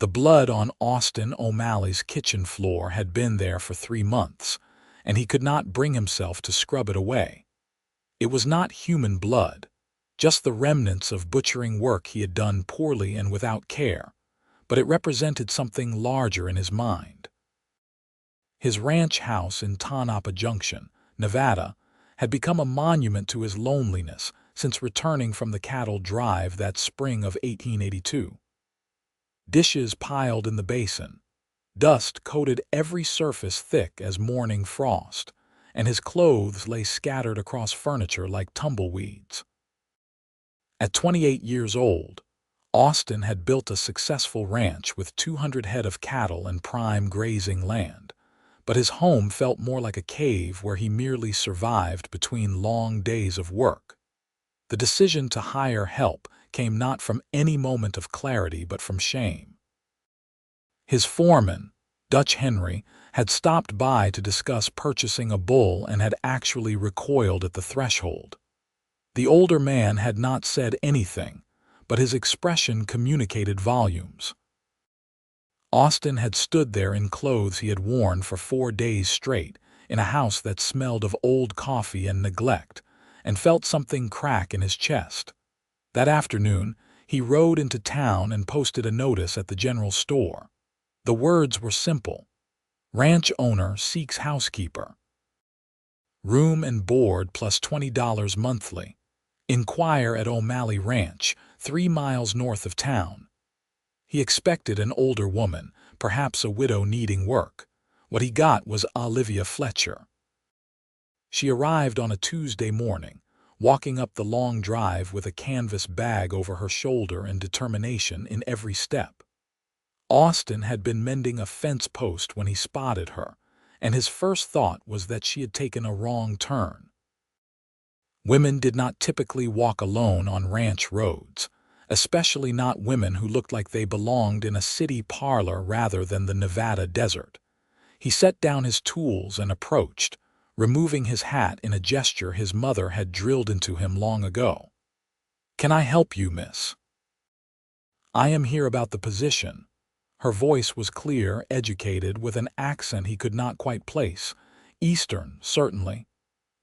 The blood on Austin O'Malley's kitchen floor had been there for 3 months, and he could not bring himself to scrub it away. It was not human blood, just the remnants of butchering work he had done poorly and without care, but it represented something larger in his mind. His ranch house in Tonopah Junction, Nevada, had become a monument to his loneliness since returning from the cattle drive that spring of 1882. Dishes piled in the basin, dust coated every surface thick as morning frost, and his clothes lay scattered across furniture like tumbleweeds. At 28 years old, Austin had built a successful ranch with 200 head of cattle and prime grazing land, but his home felt more like a cave where he merely survived between long days of work. The decision to hire help came not from any moment of clarity but from shame. His foreman, Dutch Henry, had stopped by to discuss purchasing a bull and had actually recoiled at the threshold. The older man had not said anything, but his expression communicated volumes. Austin had stood there in clothes he had worn for 4 days straight, in a house that smelled of old coffee and neglect, and felt something crack in his chest. That afternoon, he rode into town and posted a notice at the general store. The words were simple: ranch owner seeks housekeeper. Room and board plus $20 monthly. Inquire at O'Malley Ranch, 3 miles north of town. He expected an older woman, perhaps a widow needing work. What he got was Olivia Fletcher. She arrived on a Tuesday morning, walking up the long drive with a canvas bag over her shoulder and determination in every step. Austin had been mending a fence post when he spotted her, and his first thought was that she had taken a wrong turn. Women did not typically walk alone on ranch roads, especially not women who looked like they belonged in a city parlor rather than the Nevada desert. He set down his tools and approached, removing his hat in a gesture his mother had drilled into him long ago. "Can I help you, miss?" "I am here about the position." Her voice was clear, educated, with an accent he could not quite place. "Eastern, certainly."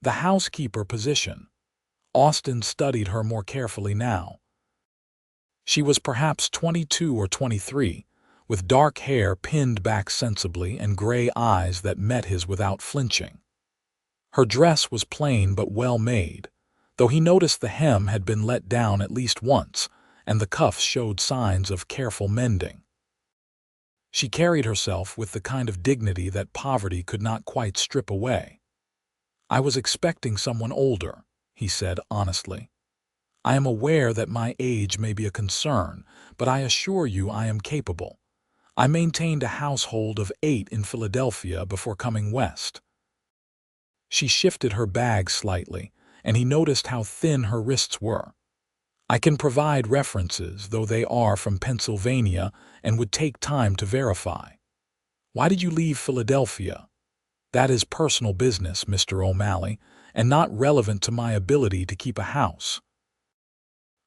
"The housekeeper position." Austin studied her more carefully now. She was perhaps 22 or 23, with dark hair pinned back sensibly and gray eyes that met his without flinching. Her dress was plain but well made, though he noticed the hem had been let down at least once, and the cuffs showed signs of careful mending. She carried herself with the kind of dignity that poverty could not quite strip away. "I was expecting someone older," he said honestly. "I am aware that my age may be a concern, but I assure you I am capable. I maintained a household of 8 in Philadelphia before coming west." She shifted her bag slightly, and he noticed how thin her wrists were. "I can provide references, though they are from Pennsylvania and would take time to verify." "Why did you leave Philadelphia?" "That is personal business, Mr. O'Malley, and not relevant to my ability to keep a house."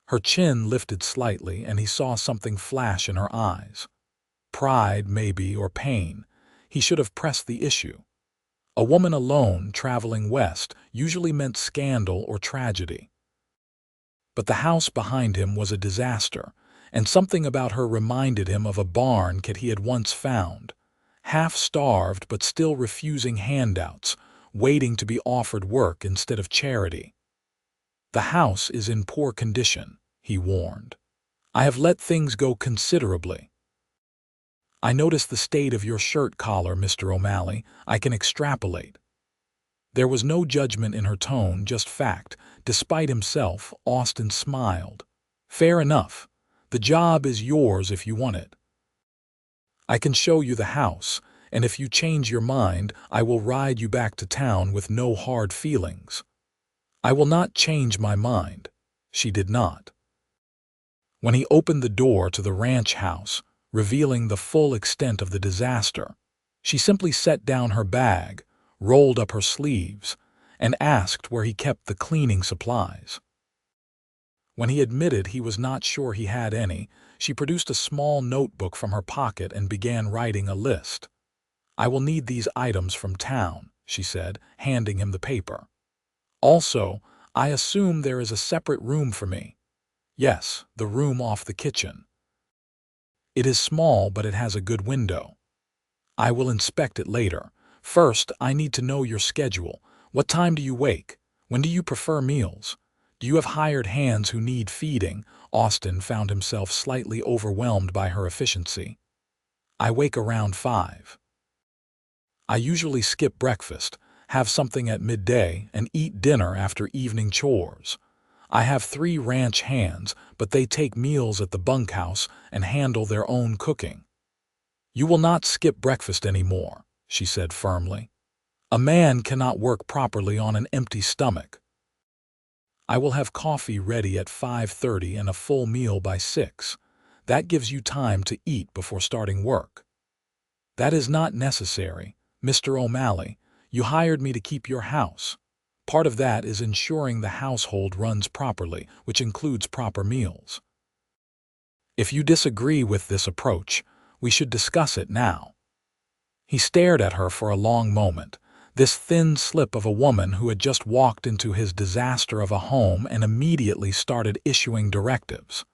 Her chin lifted slightly, and he saw something flash in her eyes. Pride, maybe, or pain. He should have pressed the issue. A woman alone traveling west usually meant scandal or tragedy. But the house behind him was a disaster, and something about her reminded him of a barn cat he had once found, half-starved but still refusing handouts, waiting to be offered work instead of charity. "The house is in poor condition," he warned. "I have let things go considerably." "I notice the state of your shirt collar, Mr. O'Malley. I can extrapolate." There was no judgment in her tone, just fact. Despite himself, Austin smiled. "Fair enough. The job is yours if you want it. I can show you the house, and if you change your mind, I will ride you back to town with no hard feelings." "I will not change my mind." She did not. When he opened the door to the ranch house, revealing the full extent of the disaster, she simply set down her bag, rolled up her sleeves, and asked where he kept the cleaning supplies. When he admitted he was not sure he had any, she produced a small notebook from her pocket and began writing a list. "I will need these items from town," she said, handing him the paper. "Also, I assume there is a separate room for me." "Yes, the room off the kitchen. It is small, but it has a good window. I will inspect it later. First, I need to know your schedule. What time do you wake? When do you prefer meals? Do you have hired hands who need feeding?" Austin found himself slightly overwhelmed by her efficiency. "I wake around 5. I usually skip breakfast, have something at midday, and eat dinner after evening chores. I have 3 ranch hands, but they take meals at the bunkhouse and handle their own cooking." "You will not skip breakfast anymore," she said firmly. "A man cannot work properly on an empty stomach." "I will have coffee ready at 5:30 and a full meal by 6. That gives you time to eat before starting work." "That is not necessary, Mr. O'Malley. You hired me to keep your house. Part of that is ensuring the household runs properly, which includes proper meals. If you disagree with this approach, we should discuss it now." He stared at her for a long moment, this thin slip of a woman who had just walked into his disaster of a home and immediately started issuing directives.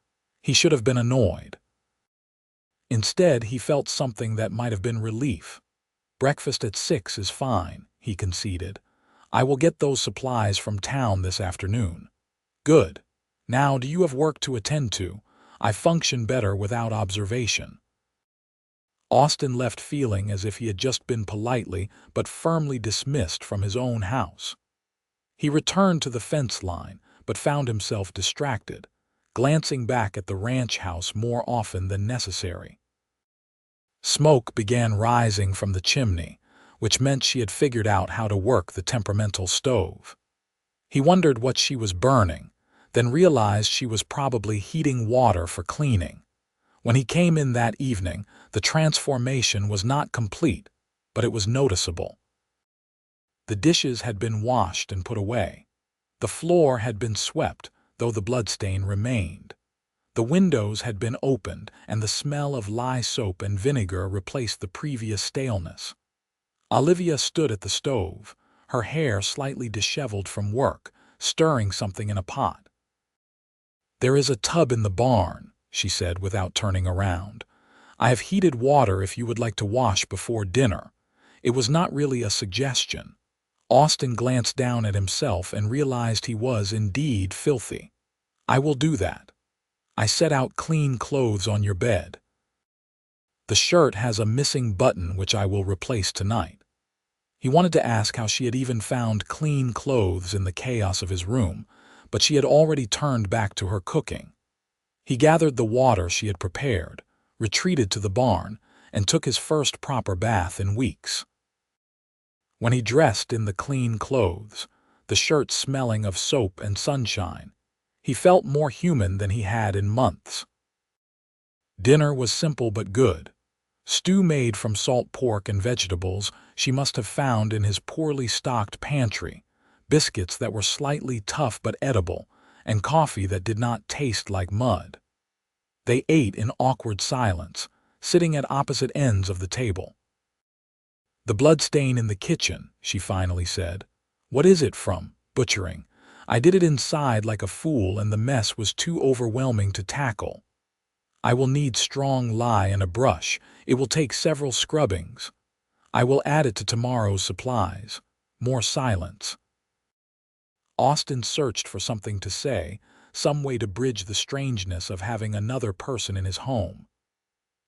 He should have been annoyed. Instead, he felt something that might have been relief. "Breakfast at 6 is fine," he conceded. "I will get those supplies from town this afternoon." "Good. Now, do you have work to attend to? I function better without observation." Austin left feeling as if he had just been politely but firmly dismissed from his own house. He returned to the fence line, but found himself distracted, glancing back at the ranch house more often than necessary. Smoke began rising from the chimney, which meant she had figured out how to work the temperamental stove. He wondered what she was burning, then realized she was probably heating water for cleaning. When he came in that evening, the transformation was not complete, but it was noticeable. The dishes had been washed and put away. The floor had been swept, though the bloodstain remained. The windows had been opened, and the smell of lye soap and vinegar replaced the previous staleness. Olivia stood at the stove, her hair slightly disheveled from work, stirring something in a pot. "There is a tub in the barn," she said without turning around. "I have heated water if you would like to wash before dinner." It was not really a suggestion. Austin glanced down at himself and realized he was indeed filthy. "I will do that. I set out clean clothes on your bed. The shirt has a missing button which I will replace tonight." He wanted to ask how she had even found clean clothes in the chaos of his room, but she had already turned back to her cooking. He gathered the water she had prepared, retreated to the barn, and took his first proper bath in weeks. When he dressed in the clean clothes, the shirt smelling of soap and sunshine, he felt more human than he had in months. Dinner was simple but good. Stew made from salt pork and vegetables she must have found in his poorly stocked pantry, biscuits that were slightly tough but edible, and coffee that did not taste like mud. They ate in awkward silence, sitting at opposite ends of the table. "The bloodstain in the kitchen," she finally said. "What is it from? Butchering. I did it inside like a fool and the mess was too overwhelming to tackle. I will need strong lye and a brush. It will take several scrubbings. I will add it to tomorrow's supplies." More silence. Austin searched for something to say, some way to bridge the strangeness of having another person in his home.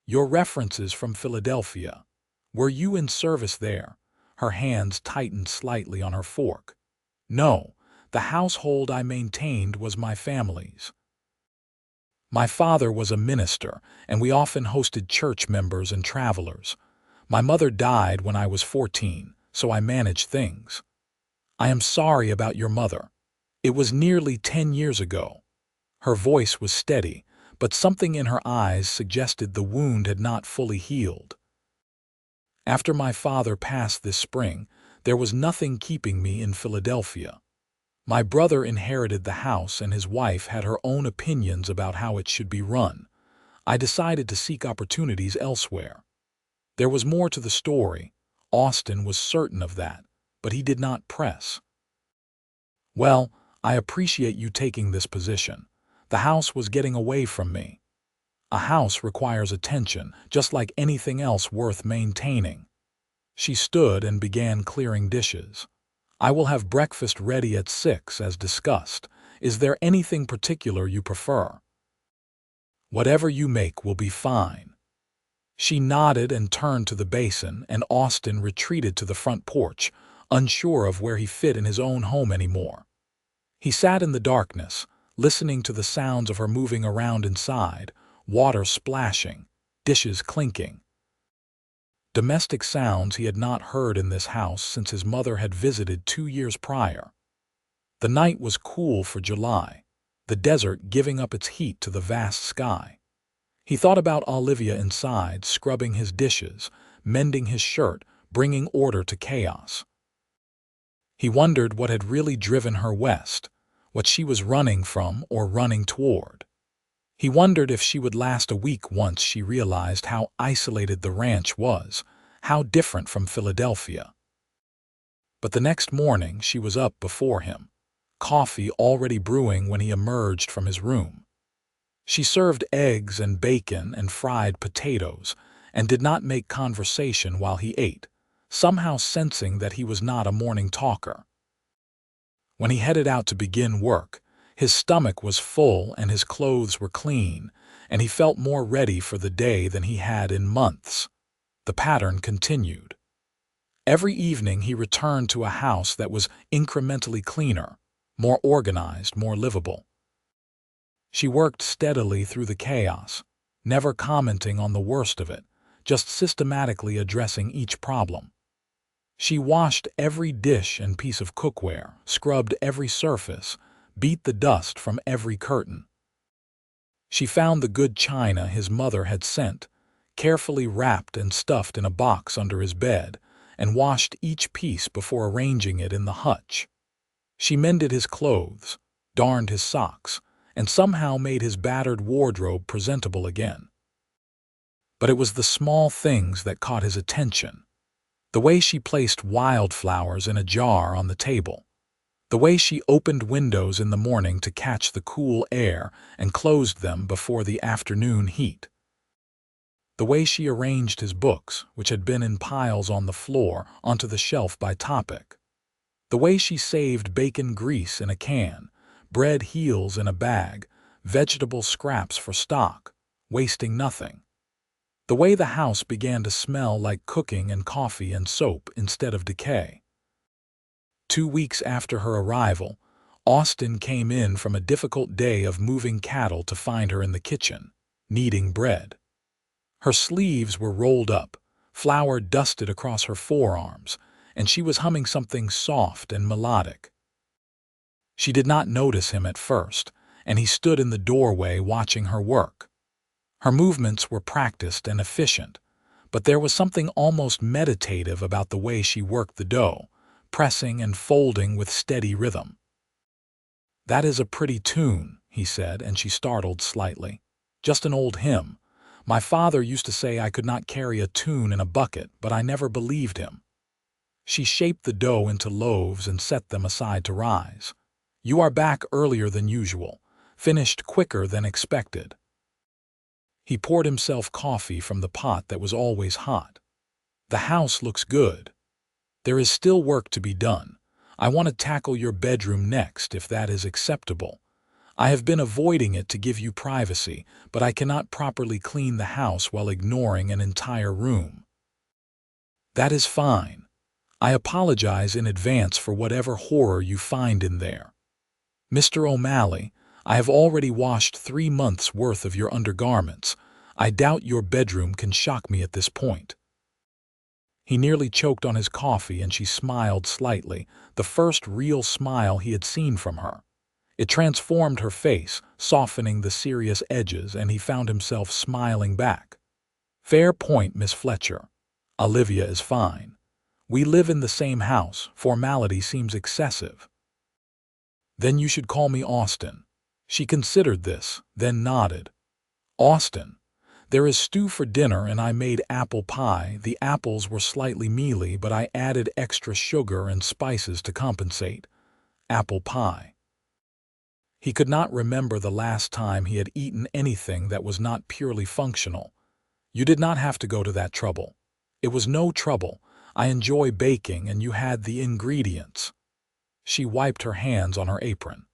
"Your references from Philadelphia. Were you in service there?" Her hands tightened slightly on her fork. "No, the household I maintained was my family's. My father was a minister, and we often hosted church members and travelers. My mother died when I was 14, so I managed things. I am sorry about your mother. It was nearly 10 years ago." Her voice was steady, but something in her eyes suggested the wound had not fully healed. "After my father passed this spring, there was nothing keeping me in Philadelphia. My brother inherited the house and his wife had her own opinions about how it should be run. I decided to seek opportunities elsewhere. There was more to the story. Austin was certain of that, but he did not press. Well, I appreciate you taking this position. The house was getting away from me. A house requires attention, just like anything else worth maintaining. She stood and began clearing dishes. I will have breakfast ready at 6, as discussed. Is there anything particular you prefer? Whatever you make will be fine. She nodded and turned to the basin, and Austin retreated to the front porch, unsure of where he fit in his own home anymore. He sat in the darkness, listening to the sounds of her moving around inside, water splashing, dishes clinking. Domestic sounds he had not heard in this house since his mother had visited 2 years prior. The night was cool for July, the desert giving up its heat to the vast sky. He thought about Olivia inside, scrubbing his dishes, mending his shirt, bringing order to chaos. He wondered what had really driven her west, what she was running from or running toward. He wondered if she would last a week once she realized how isolated the ranch was, how different from Philadelphia. But the next morning she was up before him, coffee already brewing when he emerged from his room. She served eggs and bacon and fried potatoes and did not make conversation while he ate, somehow sensing that he was not a morning talker. When he headed out to begin work, his stomach was full and his clothes were clean, and he felt more ready for the day than he had in months. The pattern continued. Every evening he returned to a house that was incrementally cleaner, more organized, more livable. She worked steadily through the chaos, never commenting on the worst of it, just systematically addressing each problem. She washed every dish and piece of cookware, scrubbed every surface, beat the dust from every curtain. She found the good china his mother had sent, carefully wrapped and stuffed in a box under his bed, and washed each piece before arranging it in the hutch. She mended his clothes, darned his socks, and somehow made his battered wardrobe presentable again. But it was the small things that caught his attention. The way she placed wildflowers in a jar on the table. The way she opened windows in the morning to catch the cool air and closed them before the afternoon heat. The way she arranged his books, which had been in piles on the floor, onto the shelf by topic. The way she saved bacon grease in a can, bread heels in a bag, vegetable scraps for stock, wasting nothing. The way the house began to smell like cooking and coffee and soap instead of decay. 2 weeks after her arrival, Austin came in from a difficult day of moving cattle to find her in the kitchen, kneading bread. Her sleeves were rolled up, flour dusted across her forearms, and she was humming something soft and melodic. She did not notice him at first, and he stood in the doorway watching her work. Her movements were practiced and efficient, but there was something almost meditative about the way she worked the dough, pressing and folding with steady rhythm. "That is a pretty tune," he said, and she startled slightly. "Just an old hymn. My father used to say I could not carry a tune in a bucket, but I never believed him." She shaped the dough into loaves and set them aside to rise. "You are back earlier than usual, finished quicker than expected." He poured himself coffee from the pot that was always hot. "The house looks good. There is still work to be done. I want to tackle your bedroom next, if that is acceptable. I have been avoiding it to give you privacy, but I cannot properly clean the house while ignoring an entire room." "That is fine. I apologize in advance for whatever horror you find in there. Mr. O'Malley, I have already washed 3 months' worth of your undergarments. I doubt your bedroom can shock me at this point." He nearly choked on his coffee, and she smiled slightly, the first real smile he had seen from her. It transformed her face, softening the serious edges, and he found himself smiling back. "Fair point, Miss Fletcher. Olivia is fine. We live in the same house. Formality seems excessive." Then you should call me Austin. She considered this, then nodded. Austin, there is stew for dinner and I made apple pie. The apples were slightly mealy, but I added extra sugar and spices to compensate. Apple pie. He could not remember the last time he had eaten anything that was not purely functional. You did not have to go to that trouble. It was no trouble. I enjoy baking and you had the ingredients. She wiped her hands on her apron.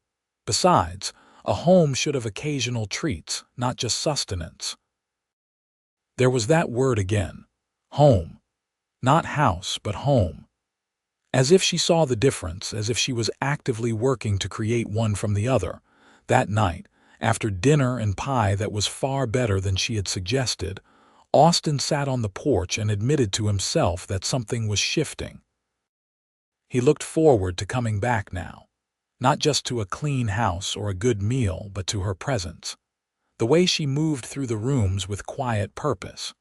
Besides, a home should have occasional treats, not just sustenance. There was that word again. Home. Not house, but home. As if she saw the difference, as if she was actively working to create one from the other. That night, after dinner and pie that was far better than she had suggested, Austin sat on the porch and admitted to himself that something was shifting. He looked forward to coming back now. Not just to a clean house or a good meal, but to her presence. The way she moved through the rooms with quiet purpose.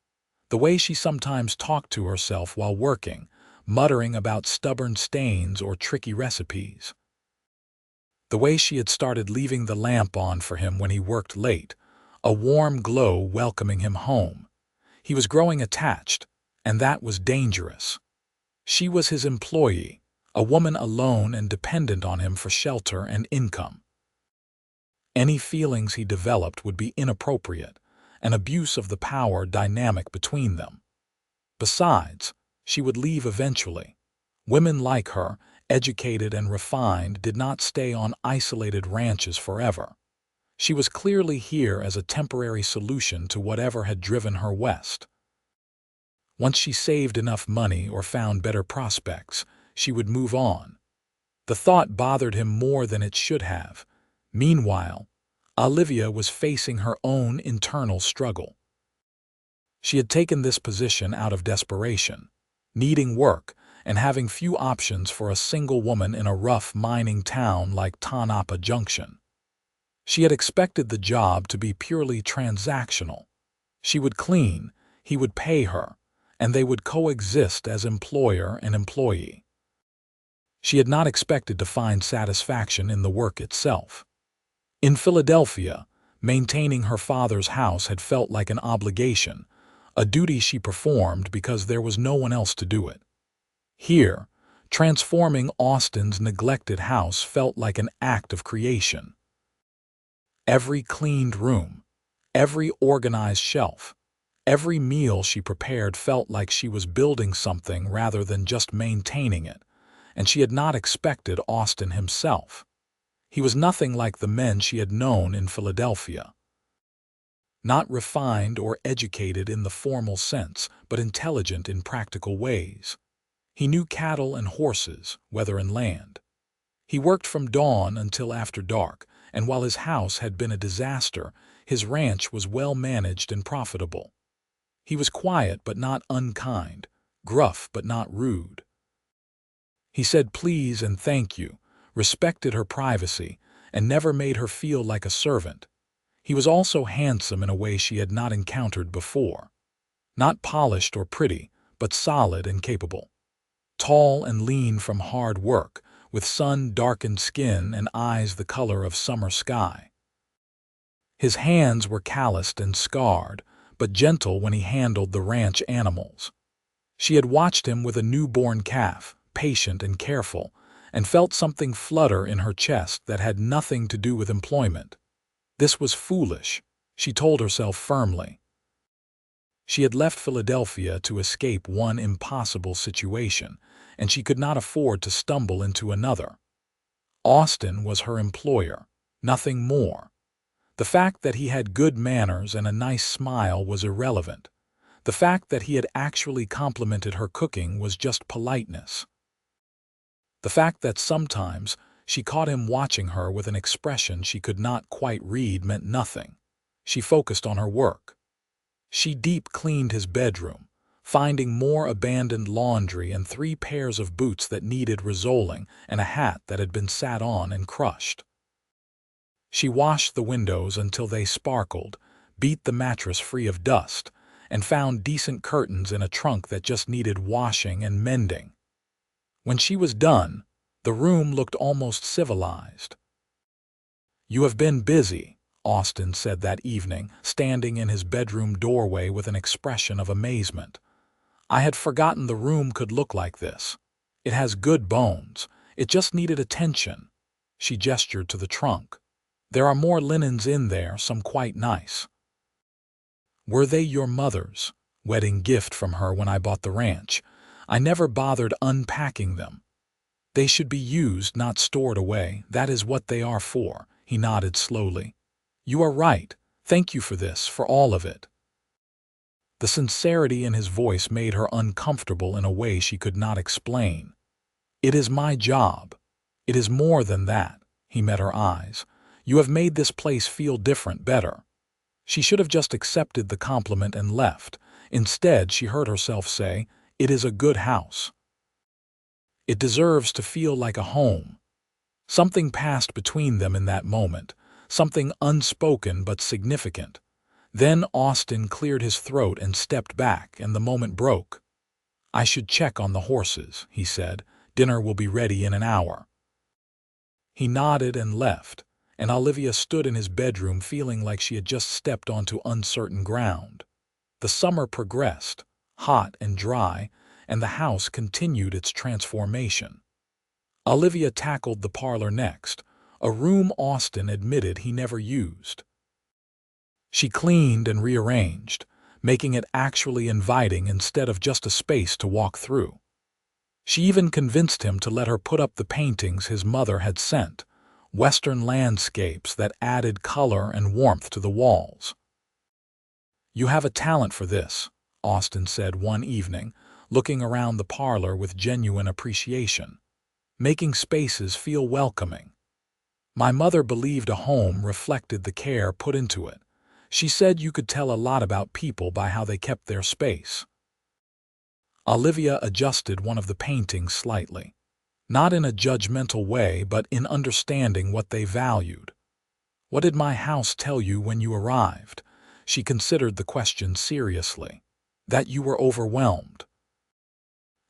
The way she sometimes talked to herself while working, muttering about stubborn stains or tricky recipes. The way she had started leaving the lamp on for him when he worked late, a warm glow welcoming him home. He was growing attached, and that was dangerous. She was his employee, a woman alone and dependent on him for shelter and income. Any feelings he developed would be inappropriate, an abuse of the power dynamic between them. Besides, she would leave eventually. Women like her, educated and refined, did not stay on isolated ranches forever. She was clearly here as a temporary solution to whatever had driven her west. Once she saved enough money or found better prospects, she would move on. The thought bothered him more than it should have. Meanwhile, Olivia was facing her own internal struggle. She had taken this position out of desperation, needing work and having few options for a single woman in a rough mining town like Tanapa Junction. She had expected the job to be purely transactional. She would clean, he would pay her, and they would coexist as employer and employee. She had not expected to find satisfaction in the work itself. In Philadelphia, maintaining her father's house had felt like an obligation, a duty she performed because there was no one else to do it. Here, transforming Austin's neglected house felt like an act of creation. Every cleaned room, every organized shelf, every meal she prepared felt like she was building something rather than just maintaining it, and she had not expected Austin himself. He was nothing like the men she had known in Philadelphia. Not refined or educated in the formal sense, but intelligent in practical ways. He knew cattle and horses, weather and land. He worked from dawn until after dark, and while his house had been a disaster, his ranch was well managed and profitable. He was quiet but not unkind, gruff but not rude. He said please and thank you, respected her privacy, and never made her feel like a servant. He was also handsome in a way she had not encountered before. Not polished or pretty, but solid and capable. Tall and lean from hard work, with sun-darkened skin and eyes the color of summer sky. His hands were calloused and scarred, but gentle when he handled the ranch animals. She had watched him with a newborn calf, patient and careful, and felt something flutter in her chest that had nothing to do with employment. This was foolish, she told herself firmly. She had left Philadelphia to escape one impossible situation, and she could not afford to stumble into another. Austin was her employer, nothing more. The fact that he had good manners and a nice smile was irrelevant. The fact that he had actually complimented her cooking was just politeness. The fact that sometimes she caught him watching her with an expression she could not quite read meant nothing. She focused on her work. She deep cleaned his bedroom, finding more abandoned laundry and 3 pairs of boots that needed resoling and a hat that had been sat on and crushed. She washed the windows until they sparkled, beat the mattress free of dust, and found decent curtains in a trunk that just needed washing and mending. When she was done, the room looked almost civilized. "You have been busy," Austin said that evening, standing in his bedroom doorway with an expression of amazement. "I had forgotten the room could look like this. It has good bones. It just needed attention." She gestured to the trunk. "There are more linens in there, some quite nice." "Were they your mother's wedding gift from her when I bought the ranch? I never bothered unpacking them." "They should be used, not stored away. That is what they are for." He nodded slowly. "You are right. Thank you for this, for all of it." The sincerity in his voice made her uncomfortable in a way she could not explain. "It is my job. It is more than that." He met her eyes. "You have made this place feel different, better." She should have just accepted the compliment and left. Instead, she heard herself say, "It is a good house. It deserves to feel like a home." Something passed between them in that moment, something unspoken but significant. Then Austin cleared his throat and stepped back, and the moment broke. "I should check on the horses," he said. "Dinner will be ready in an hour." He nodded and left, and Olivia stood in his bedroom feeling like she had just stepped onto uncertain ground. The summer progressed, hot and dry, and the house continued its transformation. Olivia tackled the parlor next, a room Austin admitted he never used. She cleaned and rearranged, making it actually inviting instead of just a space to walk through. She even convinced him to let her put up the paintings his mother had sent, Western landscapes that added color and warmth to the walls. "You have a talent for this," Austin said one evening, looking around the parlor with genuine appreciation. "Making spaces feel welcoming. My mother believed a home reflected the care put into it. She said you could tell a lot about people by how they kept their space." Olivia adjusted one of the paintings slightly, not in a judgmental way but in understanding what they valued. "What did my house tell you when you arrived?" She considered the question seriously. "That you were overwhelmed.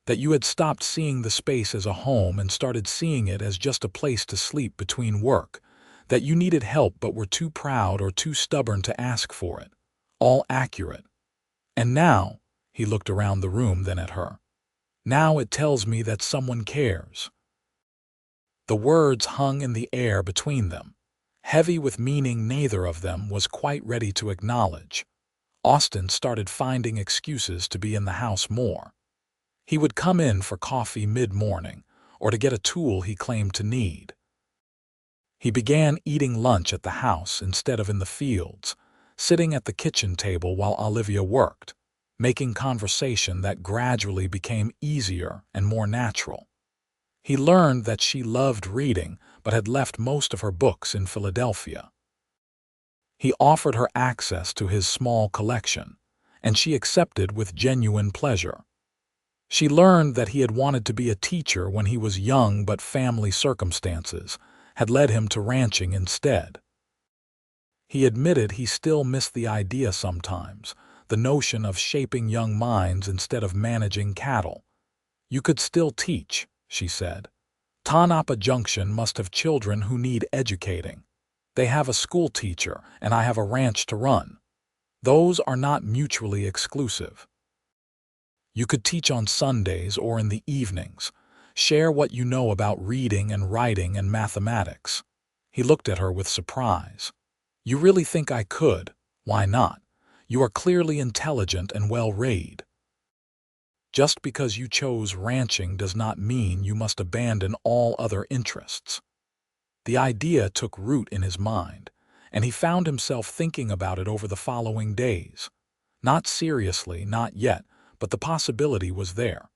That you had stopped seeing the space as a home and started seeing it as just a place to sleep between work. That you needed help but were too proud or too stubborn to ask for it. All accurate. And now," he looked around the room, then at her, "now it tells me that someone cares." The words hung in the air between them, heavy with meaning neither of them was quite ready to acknowledge. Austin started finding excuses to be in the house more. He would come in for coffee mid-morning, or to get a tool he claimed to need. He began eating lunch at the house instead of in the fields, sitting at the kitchen table while Olivia worked, making conversation that gradually became easier and more natural. He learned that she loved reading but had left most of her books in Philadelphia. He offered her access to his small collection, and she accepted with genuine pleasure. She learned that he had wanted to be a teacher when he was young but family circumstances had led him to ranching instead. He admitted he still missed the idea sometimes, the notion of shaping young minds instead of managing cattle. "You could still teach," she said. "Tanapa Junction must have children who need educating. They have a school teacher, and I have a ranch to run. Those are not mutually exclusive. You could teach on Sundays or in the evenings. Share what you know about reading and writing and mathematics." He looked at her with surprise. "You really think I could? Why not? You are clearly intelligent and well-read. Just because you chose ranching does not mean you must abandon all other interests." The idea took root in his mind, and he found himself thinking about it over the following days. Not seriously, not yet, but the possibility was there.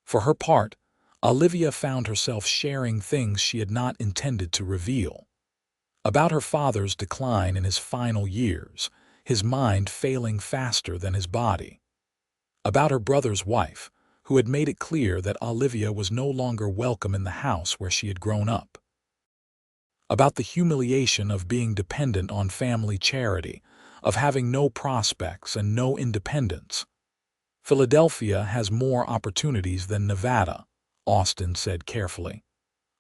For her part, Olivia found herself sharing things she had not intended to reveal. About her father's decline in his final years, his mind failing faster than his body. About her brother's wife, who had made it clear that Olivia was no longer welcome in the house where she had grown up. About the humiliation of being dependent on family charity, of having no prospects and no independence. "Philadelphia has more opportunities than Nevada," Austin said carefully.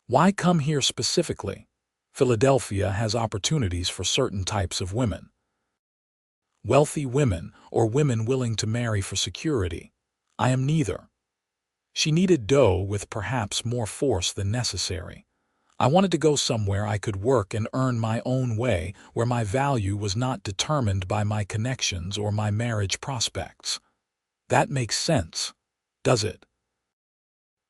"Why come here specifically?" Philadelphia has opportunities for certain types of women. Wealthy women or women willing to marry for security. I am neither. She needed dough with perhaps more force than necessary. I wanted to go somewhere I could work and earn my own way, where my value was not determined by my connections or my marriage prospects. That makes sense, does it?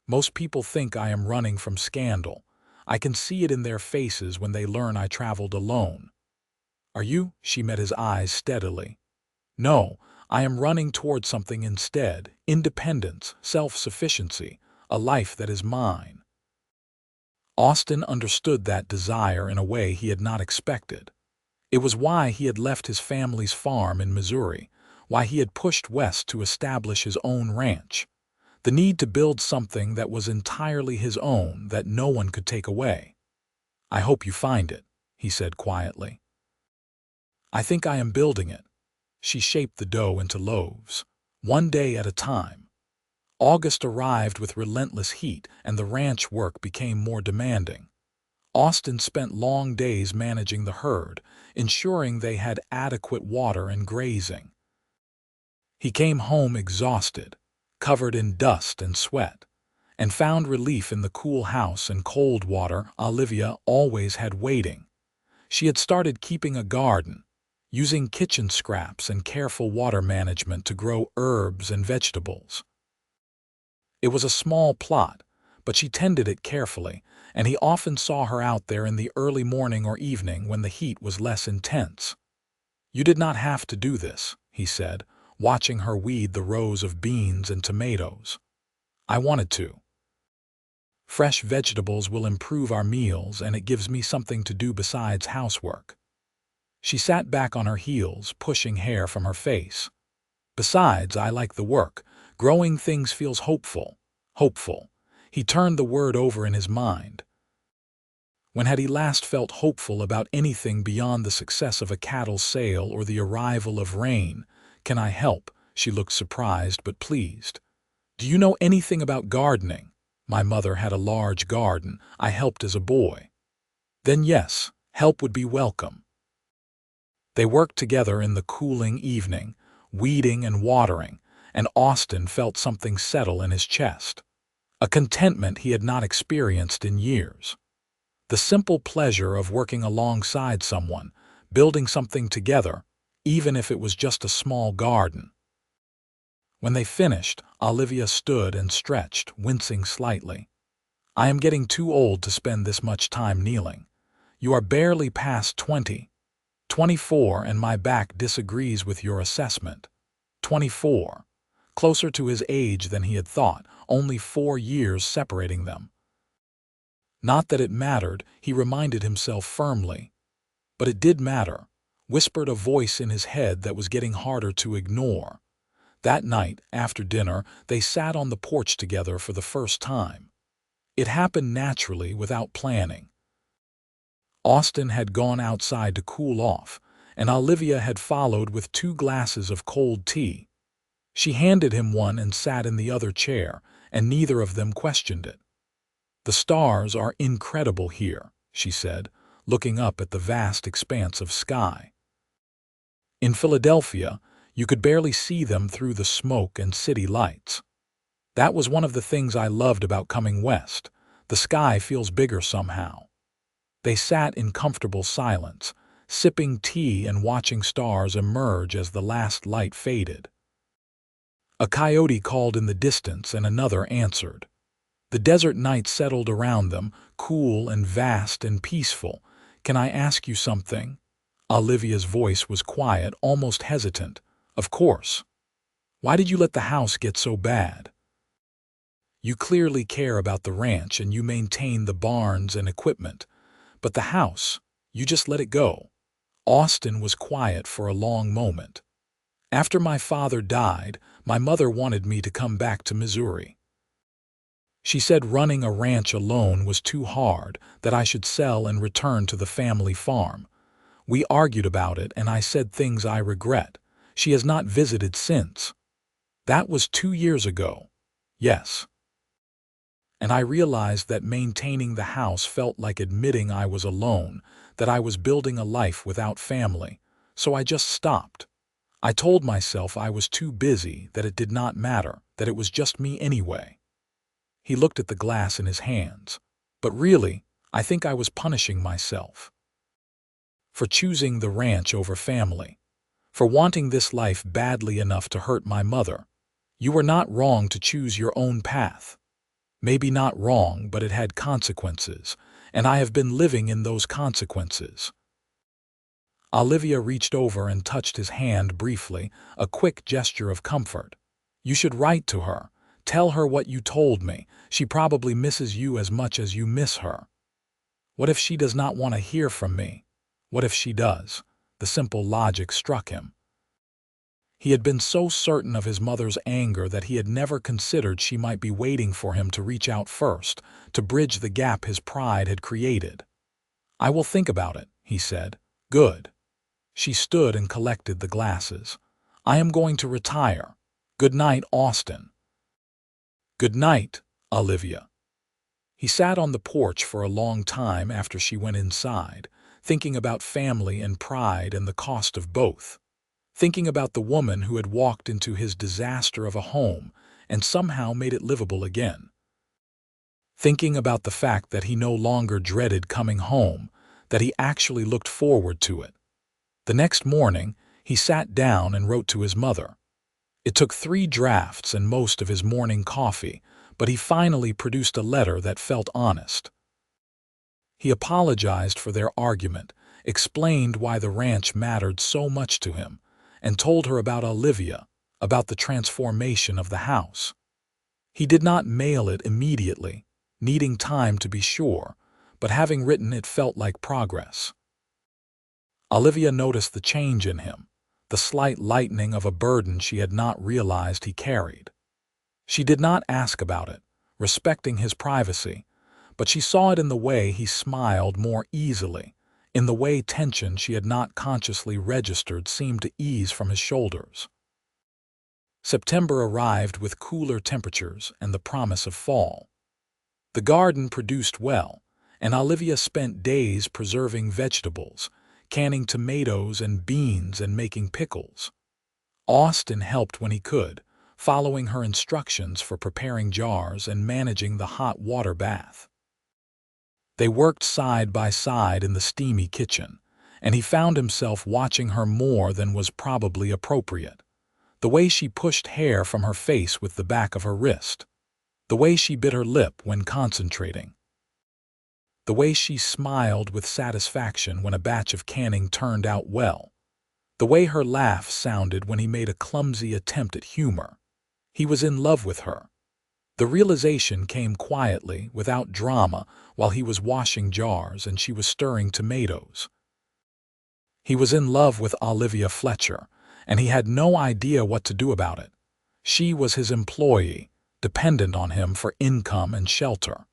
Most people think I am running from scandal. I can see it in their faces when they learn I traveled alone. Are you? She met his eyes steadily. No, I am running toward something instead: independence, self-sufficiency, a life that is mine. Austin understood that desire in a way he had not expected. It was why he had left his family's farm in Missouri, why he had pushed west to establish his own ranch. The need to build something that was entirely his own, that no one could take away. I hope you find it, he said quietly. I think I am building it. She shaped the dough into loaves, one day at a time. August arrived with relentless heat, and the ranch work became more demanding. Austin spent long days managing the herd, ensuring they had adequate water and grazing. He came home exhausted, covered in dust and sweat, and found relief in the cool house and cold water Olivia always had waiting. She had started keeping a garden, using kitchen scraps and careful water management to grow herbs and vegetables. It was a small plot, but she tended it carefully, and he often saw her out there in the early morning or evening when the heat was less intense. You did not have to do this, he said, watching her weed the rows of beans and tomatoes. I wanted to. Fresh vegetables will improve our meals, and it gives me something to do besides housework. She sat back on her heels, pushing hair from her face. Besides, I like the work. Growing things feels hopeful. Hopeful. He turned the word over in his mind. When had he last felt hopeful about anything beyond the success of a cattle sale or the arrival of rain? Can I help? She looked surprised but pleased. Do you know anything about gardening? My mother had a large garden. I helped as a boy. Then yes, help would be welcome. They worked together in the cooling evening, weeding and watering, and Austin felt something settle in his chest, a contentment he had not experienced in years. The simple pleasure of working alongside someone, building something together, even if it was just a small garden. When they finished, Olivia stood and stretched, wincing slightly. I am getting too old to spend this much time kneeling. You are barely past 20. 24, and my back disagrees with your assessment. 24. Closer to his age than he had thought, only 4 years separating them. Not that it mattered, he reminded himself firmly. But it did matter, whispered a voice in his head that was getting harder to ignore. That night, after dinner, they sat on the porch together for the first time. It happened naturally, without planning. Austin had gone outside to cool off, and Olivia had followed with 2 glasses of cold tea. She handed him one and sat in the other chair, and neither of them questioned it. The stars are incredible here, she said, looking up at the vast expanse of sky. In Philadelphia, you could barely see them through the smoke and city lights. That was one of the things I loved about coming west. The sky feels bigger somehow. They sat in comfortable silence, sipping tea and watching stars emerge as the last light faded. A coyote called in the distance and another answered. The desert night settled around them, cool and vast and peaceful. Can I ask you something? Olivia's voice was quiet, almost hesitant. Of course. Why did you let the house get so bad? You clearly care about the ranch and you maintain the barns and equipment. But the house, you just let it go. Austin was quiet for a long moment. After my father died, my mother wanted me to come back to Missouri. She said running a ranch alone was too hard, that I should sell and return to the family farm. We argued about it and I said things I regret. She has not visited since. That was 2 years ago. Yes. and I realized that maintaining the house felt like admitting I was alone, that I was building a life without family, so I just stopped. I told myself I was too busy, that it did not matter, that it was just me anyway. He looked at the glass in his hands. But really, I think I was punishing myself. For choosing the ranch over family. For wanting this life badly enough to hurt my mother. You were not wrong to choose your own path. Maybe not wrong, but it had consequences, and I have been living in those consequences. Olivia reached over and touched his hand briefly, a quick gesture of comfort. You should write to her. Tell her what you told me. She probably misses you as much as you miss her. What if she does not want to hear from me? What if she does? The simple logic struck him. He had been so certain of his mother's anger that he had never considered she might be waiting for him to reach out first, to bridge the gap his pride had created. I will think about it, he said. Good. She stood and collected the glasses. I am going to retire. Good night, Austin. Good night, Olivia. He sat on the porch for a long time after she went inside, thinking about family and pride and the cost of both. Thinking about the woman who had walked into his disaster of a home and somehow made it livable again. Thinking about the fact that he no longer dreaded coming home, that he actually looked forward to it. The next morning, he sat down and wrote to his mother. It took 3 drafts and most of his morning coffee, but he finally produced a letter that felt honest. He apologized for their argument, explained why the ranch mattered so much to him, and told her about Olivia, about the transformation of the house. He did not mail it immediately, needing time to be sure, but having written it felt like progress. Olivia noticed the change in him, the slight lightening of a burden she had not realized he carried. She did not ask about it, respecting his privacy, but she saw it in the way he smiled more easily, in the way tension she had not consciously registered seemed to ease from his shoulders. September arrived with cooler temperatures and the promise of fall. The garden produced well, and Olivia spent days preserving vegetables, canning tomatoes and beans and making pickles. Austin helped when he could, following her instructions for preparing jars and managing the hot water bath. They worked side by side in the steamy kitchen, and he found himself watching her more than was probably appropriate. The way she pushed hair from her face with the back of her wrist. The way she bit her lip when concentrating. The way she smiled with satisfaction when a batch of canning turned out well. The way her laugh sounded when he made a clumsy attempt at humor. He was in love with her. The realization came quietly, without drama, while he was washing jars and she was stirring tomatoes. He was in love with Olivia Fletcher, and he had no idea what to do about it. She was his employee, dependent on him for income and shelter.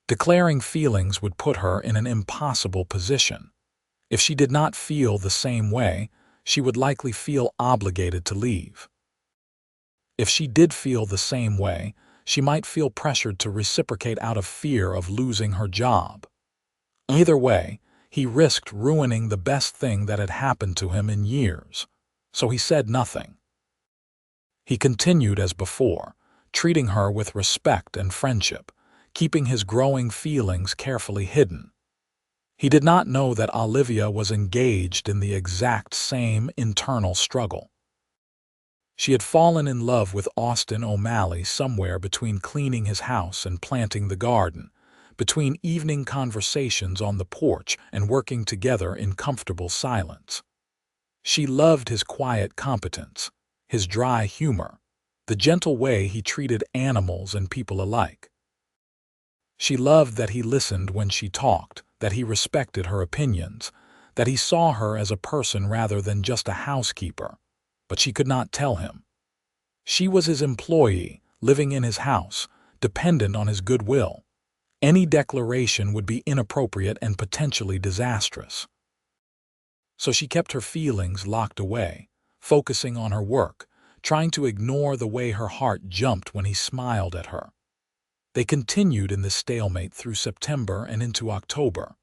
Declaring feelings would put her in an impossible position. If she did not feel the same way, she would likely feel obligated to leave. If she did feel the same way, she might feel pressured to reciprocate out of fear of losing her job. Either way, he risked ruining the best thing that had happened to him in years, so he said nothing. He continued as before, treating her with respect and friendship, keeping his growing feelings carefully hidden. He did not know that Olivia was engaged in the exact same internal struggle. She had fallen in love with Austin O'Malley somewhere between cleaning his house and planting the garden, between evening conversations on the porch and working together in comfortable silence. She loved his quiet competence, his dry humor, the gentle way he treated animals and people alike. She loved that he listened when she talked, that he respected her opinions, that he saw her as a person rather than just a housekeeper, but she could not tell him. She was his employee, living in his house, dependent on his goodwill. Any declaration would be inappropriate and potentially disastrous. So she kept her feelings locked away, focusing on her work, trying to ignore the way her heart jumped when he smiled at her. They continued in this stalemate through September and into October,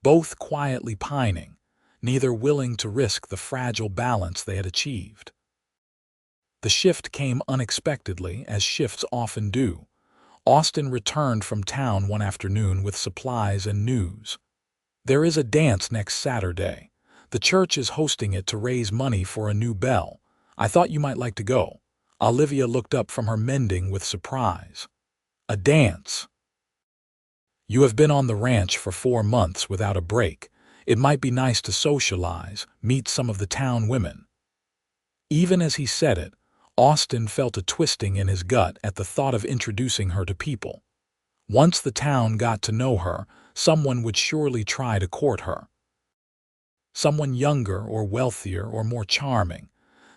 both quietly pining, neither willing to risk the fragile balance they had achieved. The shift came unexpectedly, as shifts often do. Austin returned from town one afternoon with supplies and news. "There is a dance next Saturday. The church is hosting it to raise money for a new bell. I thought you might like to go." Olivia looked up from her mending with surprise. "A dance? You have been on the ranch for 4 months without a break. It might be nice to socialize, meet some of the town women." Even as he said it, Austin felt a twisting in his gut at the thought of introducing her to people. Once the town got to know her, someone would surely try to court her. Someone younger or wealthier or more charming.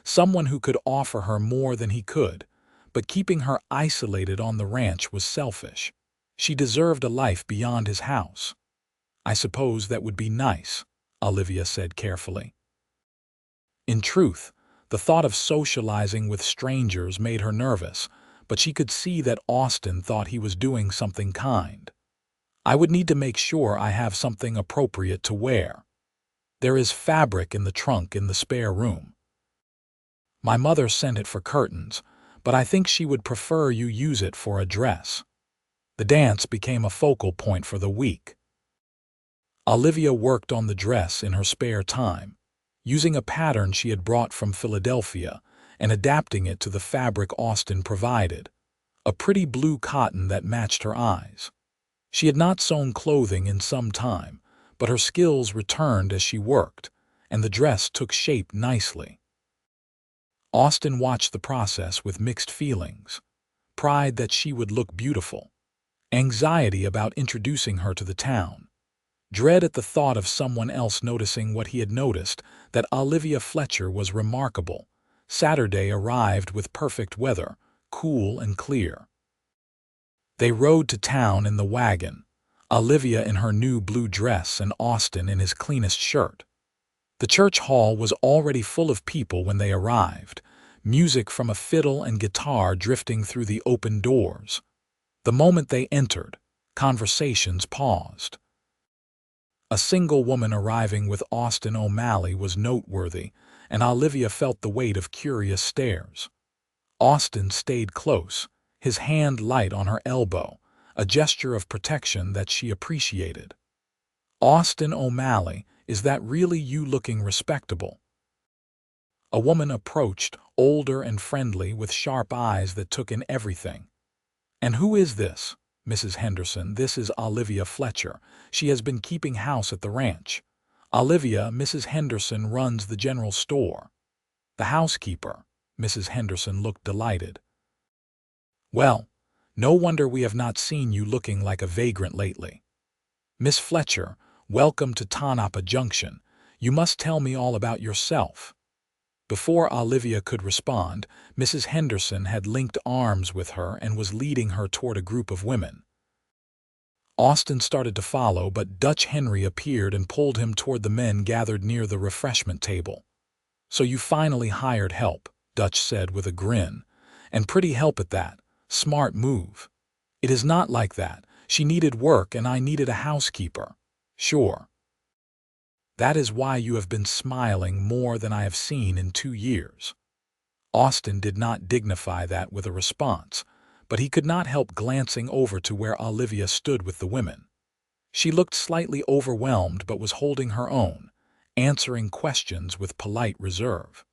Someone who could offer her more than he could. But keeping her isolated on the ranch was selfish. She deserved a life beyond his house. "I suppose that would be nice," Olivia said carefully. In truth, the thought of socializing with strangers made her nervous, but she could see that Austin thought he was doing something kind. "I would need to make sure I have something appropriate to wear. There is fabric in the trunk in the spare room. My mother sent it for curtains, but I think she would prefer you use it for a dress." The dance became a focal point for the week. Olivia worked on the dress in her spare time, using a pattern she had brought from Philadelphia and adapting it to the fabric Austin provided, a pretty blue cotton that matched her eyes. She had not sewn clothing in some time, but her skills returned as she worked, and the dress took shape nicely. Austin watched the process with mixed feelings: pride that she would look beautiful, anxiety about introducing her to the town, dread at the thought of someone else noticing what he had noticed, that Olivia Fletcher was remarkable. Saturday arrived with perfect weather, cool and clear. They rode to town in the wagon, Olivia in her new blue dress and Austin in his cleanest shirt. The church hall was already full of people when they arrived, music from a fiddle and guitar drifting through the open doors. The moment they entered, conversations paused. A single woman arriving with Austin O'Malley was noteworthy, and Olivia felt the weight of curious stares. Austin stayed close, his hand light on her elbow, a gesture of protection that she appreciated. "Austin O'Malley, is that really you, looking respectable?" A woman approached, older and friendly, with sharp eyes that took in everything. "And who is this?" "Mrs. Henderson, this is Olivia Fletcher. She has been keeping house at the ranch." "Olivia, Mrs. Henderson runs the general store." "The housekeeper." Mrs. Henderson looked delighted. "Well, no wonder we have not seen you looking like a vagrant lately. Miss Fletcher, welcome to Tonopah Junction. You must tell me all about yourself." Before Olivia could respond, Mrs. Henderson had linked arms with her and was leading her toward a group of women. Austin started to follow, but Dutch Henry appeared and pulled him toward the men gathered near the refreshment table. "So you finally hired help," Dutch said with a grin. "And pretty help at that. Smart move." "It is not like that. She needed work and I needed a housekeeper." "Sure. That is why you have been smiling more than I have seen in 2 years." Austin did not dignify that with a response, but he could not help glancing over to where Olivia stood with the women. She looked slightly overwhelmed but was holding her own, answering questions with polite reserve.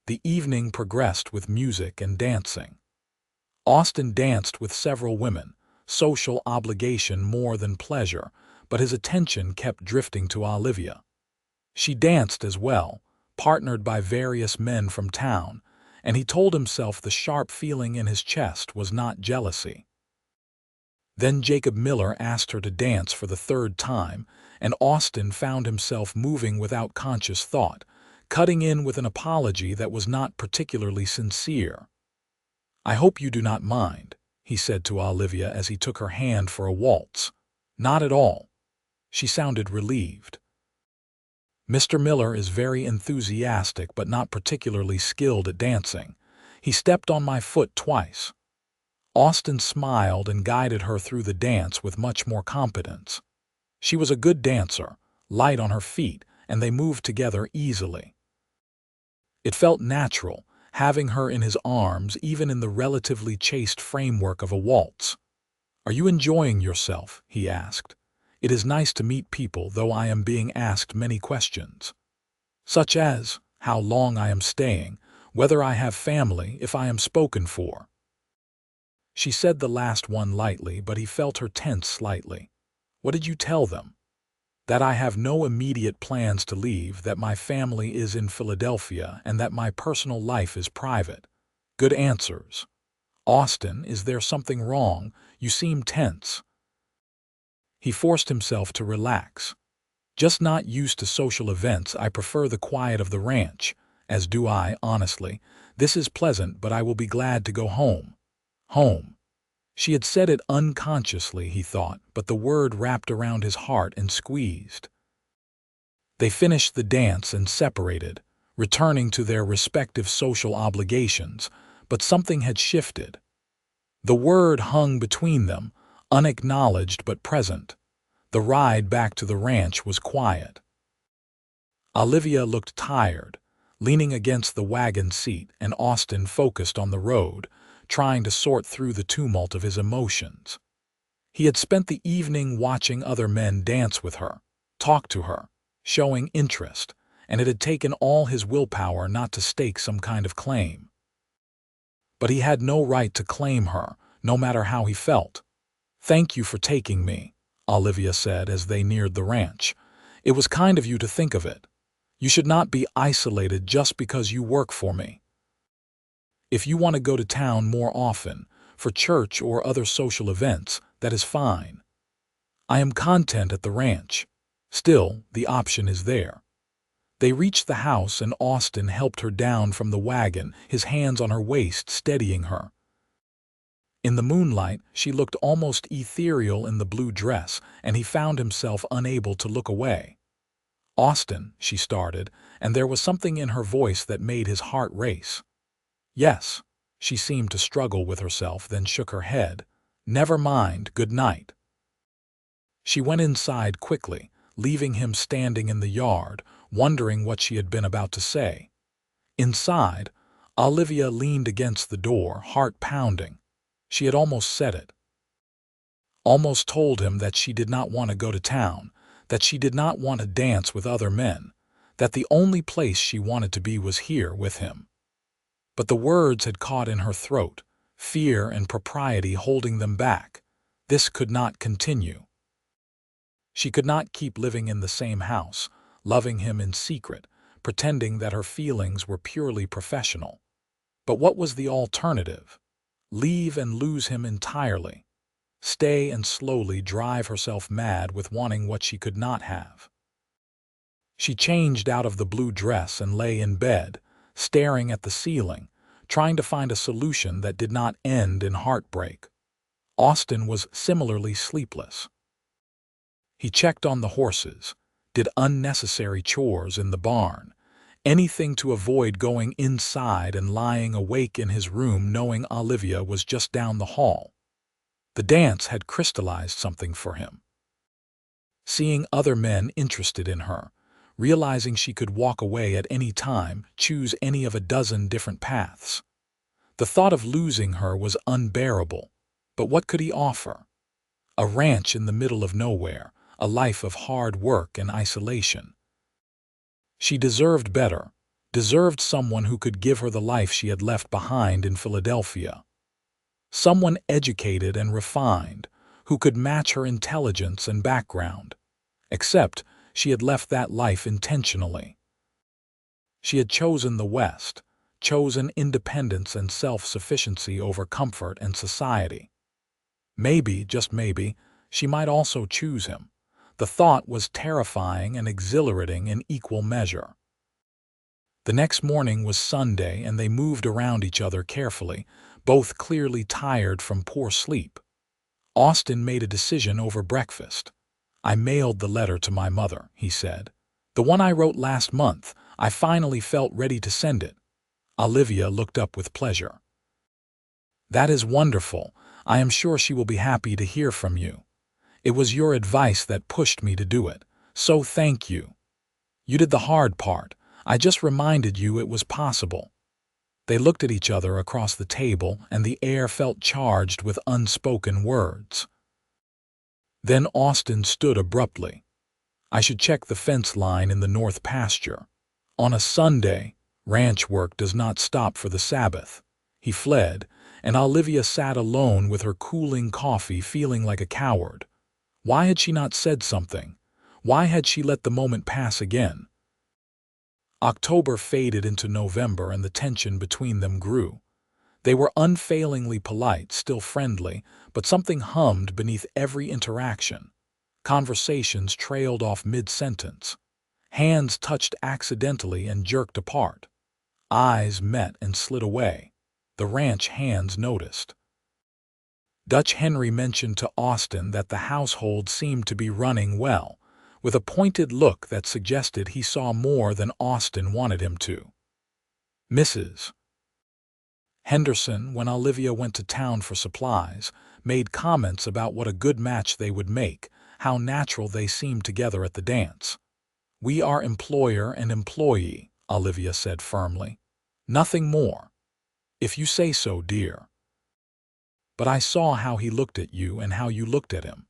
The evening progressed with music and dancing. Austin danced with several women, social obligation more than pleasure, but his attention kept drifting to Olivia. She danced as well, partnered by various men from town, and he told himself the sharp feeling in his chest was not jealousy. Then Jacob Miller asked her to dance for the 3rd time, and Austin found himself moving without conscious thought, cutting in with an apology that was not particularly sincere. "I hope you do not mind," he said to Olivia as he took her hand for a waltz. "Not at all." She sounded relieved. "Mr. Miller is very enthusiastic but not particularly skilled at dancing. He stepped on my foot twice." Austin smiled and guided her through the dance with much more competence. She was a good dancer, light on her feet, and they moved together easily. It felt natural, having her in his arms even in the relatively chaste framework of a waltz. "Are you enjoying yourself?" he asked. "It is nice to meet people, though I am being asked many questions. Such as, how long I am staying, whether I have family, if I am spoken for." She said the last one lightly, but he felt her tense slightly. "What did you tell them?" "That I have no immediate plans to leave, that my family is in Philadelphia, and that my personal life is private." Good answers. "Austin, is there something wrong? You seem tense." He forced himself to relax. "Just not used to social events. I prefer the quiet of the ranch." "As do I, honestly. This is pleasant, but I will be glad to go home." Home. She had said it unconsciously, he thought, but the word wrapped around his heart and squeezed. They finished the dance and separated, returning to their respective social obligations, but something had shifted. The word hung between them, unacknowledged but present. The ride back to the ranch was quiet. Olivia looked tired, leaning against the wagon seat, and Austin focused on the road, trying to sort through the tumult of his emotions. He had spent the evening watching other men dance with her, talk to her, showing interest, and it had taken all his willpower not to stake some kind of claim. But he had no right to claim her, no matter how he felt. "Thank you for taking me," Olivia said as they neared the ranch. "It was kind of you to think of it. You should not be isolated just because you work for me. If you want to go to town more often, for church or other social events, that is fine. I am content at the ranch. Still, the option is there." They reached the house and Austin helped her down from the wagon, his hands on her waist steadying her. In the moonlight, she looked almost ethereal in the blue dress, and he found himself unable to look away. "Austin," she started, and there was something in her voice that made his heart race. "Yes." She seemed to struggle with herself, then shook her head. "Never mind, good night." She went inside quickly, leaving him standing in the yard, wondering what she had been about to say. Inside, Olivia leaned against the door, heart pounding. She had almost said it. Almost told him that she did not want to go to town, that she did not want to dance with other men, that the only place she wanted to be was here with him. But the words had caught in her throat, fear and propriety holding them back. This could not continue. She could not keep living in the same house, loving him in secret, pretending that her feelings were purely professional. But what was the alternative? Leave and lose him entirely. Stay and slowly drive herself mad with wanting what she could not have. She changed out of the blue dress and lay in bed, staring at the ceiling, trying to find a solution that did not end in heartbreak. Austin was similarly sleepless. He checked on the horses, did unnecessary chores in the barn, anything to avoid going inside and lying awake in his room knowing Olivia was just down the hall. The dance had crystallized something for him. Seeing other men interested in her, realizing she could walk away at any time, choose any of a dozen different paths. The thought of losing her was unbearable, but what could he offer? A ranch in the middle of nowhere, a life of hard work and isolation. She deserved better, deserved someone who could give her the life she had left behind in Philadelphia. Someone educated and refined, who could match her intelligence and background. Except she had left that life intentionally. She had chosen the West, chosen independence and self-sufficiency over comfort and society. Maybe, just maybe, she might also choose him. The thought was terrifying and exhilarating in equal measure. The next morning was Sunday and they moved around each other carefully, both clearly tired from poor sleep. Austin made a decision over breakfast. "I mailed the letter to my mother," he said. "The one I wrote last month. I finally felt ready to send it." Olivia looked up with pleasure. That is wonderful. I am sure she will be happy to hear from you. It was your advice that pushed me to do it, so thank you. You did the hard part. I just reminded you it was possible." They looked at each other across the table, and the air felt charged with unspoken words. Then Austin stood abruptly. "I should check the fence line in the north pasture. On a Sunday, ranch work does not stop for the Sabbath." He fled, and Olivia sat alone with her cooling coffee, feeling like a coward. Why had she not said something? Why had she let the moment pass again? October faded into November, and the tension between them grew. They were unfailingly polite, still friendly, but something hummed beneath every interaction. Conversations trailed off mid-sentence. Hands touched accidentally and jerked apart. Eyes met and slid away. The ranch hands noticed. Dutch Henry mentioned to Austin that the household seemed to be running well, with a pointed look that suggested he saw more than Austin wanted him to. Mrs. Henderson, when Olivia went to town for supplies, made comments about what a good match they would make, how natural they seemed together at the dance. "We are employer and employee," Olivia said firmly. "Nothing more." "If you say so, dear." "But I saw how he looked at you and how you looked at him.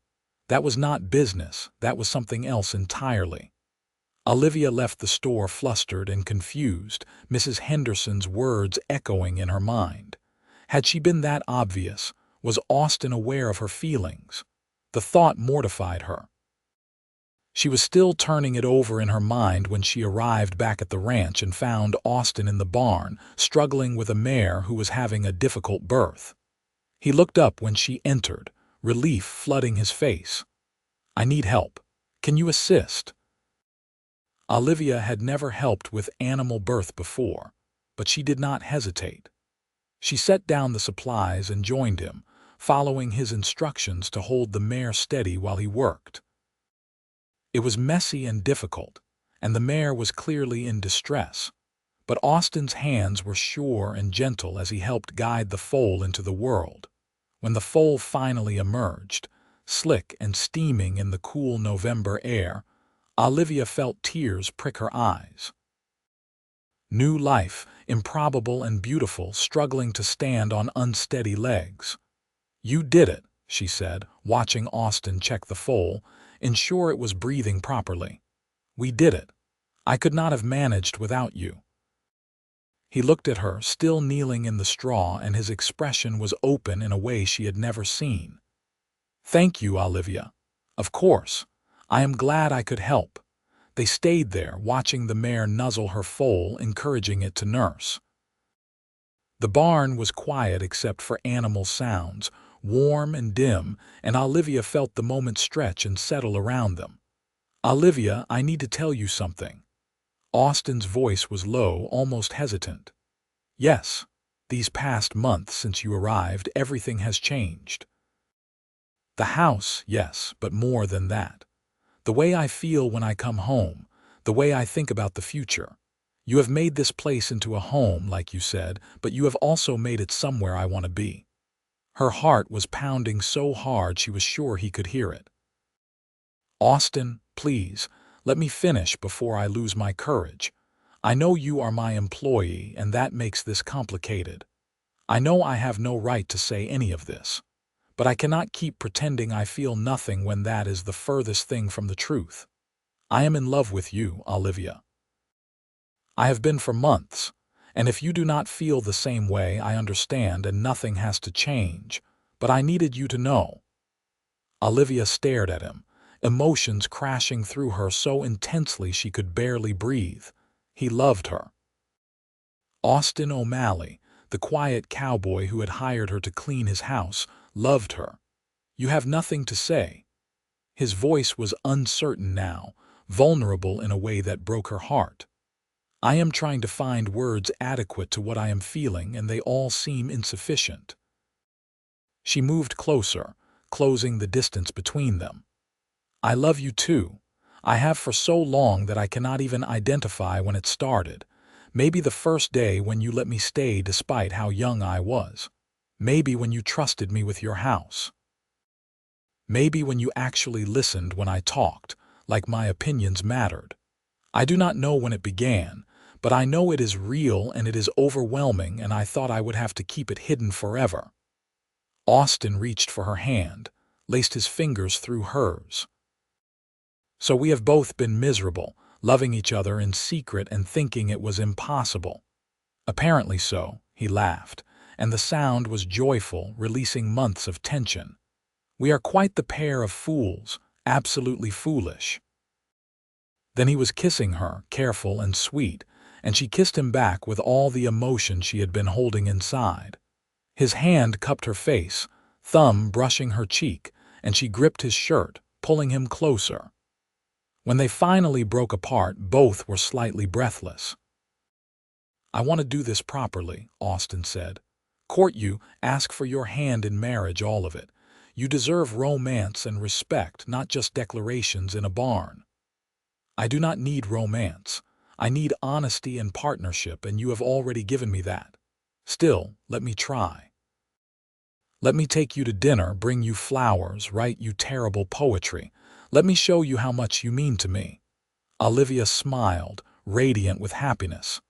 That was not business, that was something else entirely." Olivia left the store flustered and confused, Mrs. Henderson's words echoing in her mind. Had she been that obvious? Was Austin aware of her feelings? The thought mortified her. She was still turning it over in her mind when she arrived back at the ranch and found Austin in the barn, struggling with a mare who was having a difficult birth. He looked up when she entered, relief flooding his face. "I need help. Can you assist?" Olivia had never helped with animal birth before, but she did not hesitate. She set down the supplies and joined him, following his instructions to hold the mare steady while he worked. It was messy and difficult, and the mare was clearly in distress, but Austin's hands were sure and gentle as he helped guide the foal into the world. When the foal finally emerged, slick and steaming in the cool November air, Olivia felt tears prick her eyes. New life, improbable and beautiful, struggling to stand on unsteady legs. "You did it," she said, watching Austin check the foal, ensure it was breathing properly. "We did it. I could not have managed without you." He looked at her, still kneeling in the straw, and his expression was open in a way she had never seen. "Thank you, Olivia. Of course. I am glad I could help." They stayed there, watching the mare nuzzle her foal, encouraging it to nurse. The barn was quiet except for animal sounds, warm and dim, and Olivia felt the moment stretch and settle around them. "Olivia, I need to tell you something." Austin's voice was low, almost hesitant. "Yes, these past months since you arrived, everything has changed. The house, yes, but more than that. The way I feel when I come home, the way I think about the future. You have made this place into a home, like you said, but you have also made it somewhere I want to be." Her heart was pounding so hard she was sure he could hear it. "Austin, please, let me finish before I lose my courage. I know you are my employee, and that makes this complicated. I know I have no right to say any of this, but I cannot keep pretending I feel nothing when that is the furthest thing from the truth. I am in love with you, Olivia. I have been for months, and if you do not feel the same way, I understand and nothing has to change, but I needed you to know." Olivia stared at him, emotions crashing through her so intensely she could barely breathe. He loved her. Austin O'Malley, the quiet cowboy who had hired her to clean his house, loved her. "You have nothing to say." His voice was uncertain now, vulnerable in a way that broke her heart. "I am trying to find words adequate to what I am feeling, and they all seem insufficient." She moved closer, closing the distance between them. "I love you too. I have for so long that I cannot even identify when it started. Maybe the first day when you let me stay despite how young I was. Maybe when you trusted me with your house. Maybe when you actually listened when I talked, like my opinions mattered. I do not know when it began, but I know it is real and it is overwhelming, and I thought I would have to keep it hidden forever." Austin reached for her hand, laced his fingers through hers. "So we have both been miserable, loving each other in secret and thinking it was impossible." "Apparently so," he laughed, and the sound was joyful, releasing months of tension. "We are quite the pair of fools, absolutely foolish." Then he was kissing her, careful and sweet, and she kissed him back with all the emotion she had been holding inside. His hand cupped her face, thumb brushing her cheek, and she gripped his shirt, pulling him closer. When they finally broke apart, both were slightly breathless. "I want to do this properly," Austin said. "Court you, ask for your hand in marriage, all of it. You deserve romance and respect, not just declarations in a barn." "I do not need romance. I need honesty and partnership, and you have already given me that. Still, let me try. Let me take you to dinner, bring you flowers, write you terrible poetry. Let me show you how much you mean to me." Olivia smiled, radiant with happiness.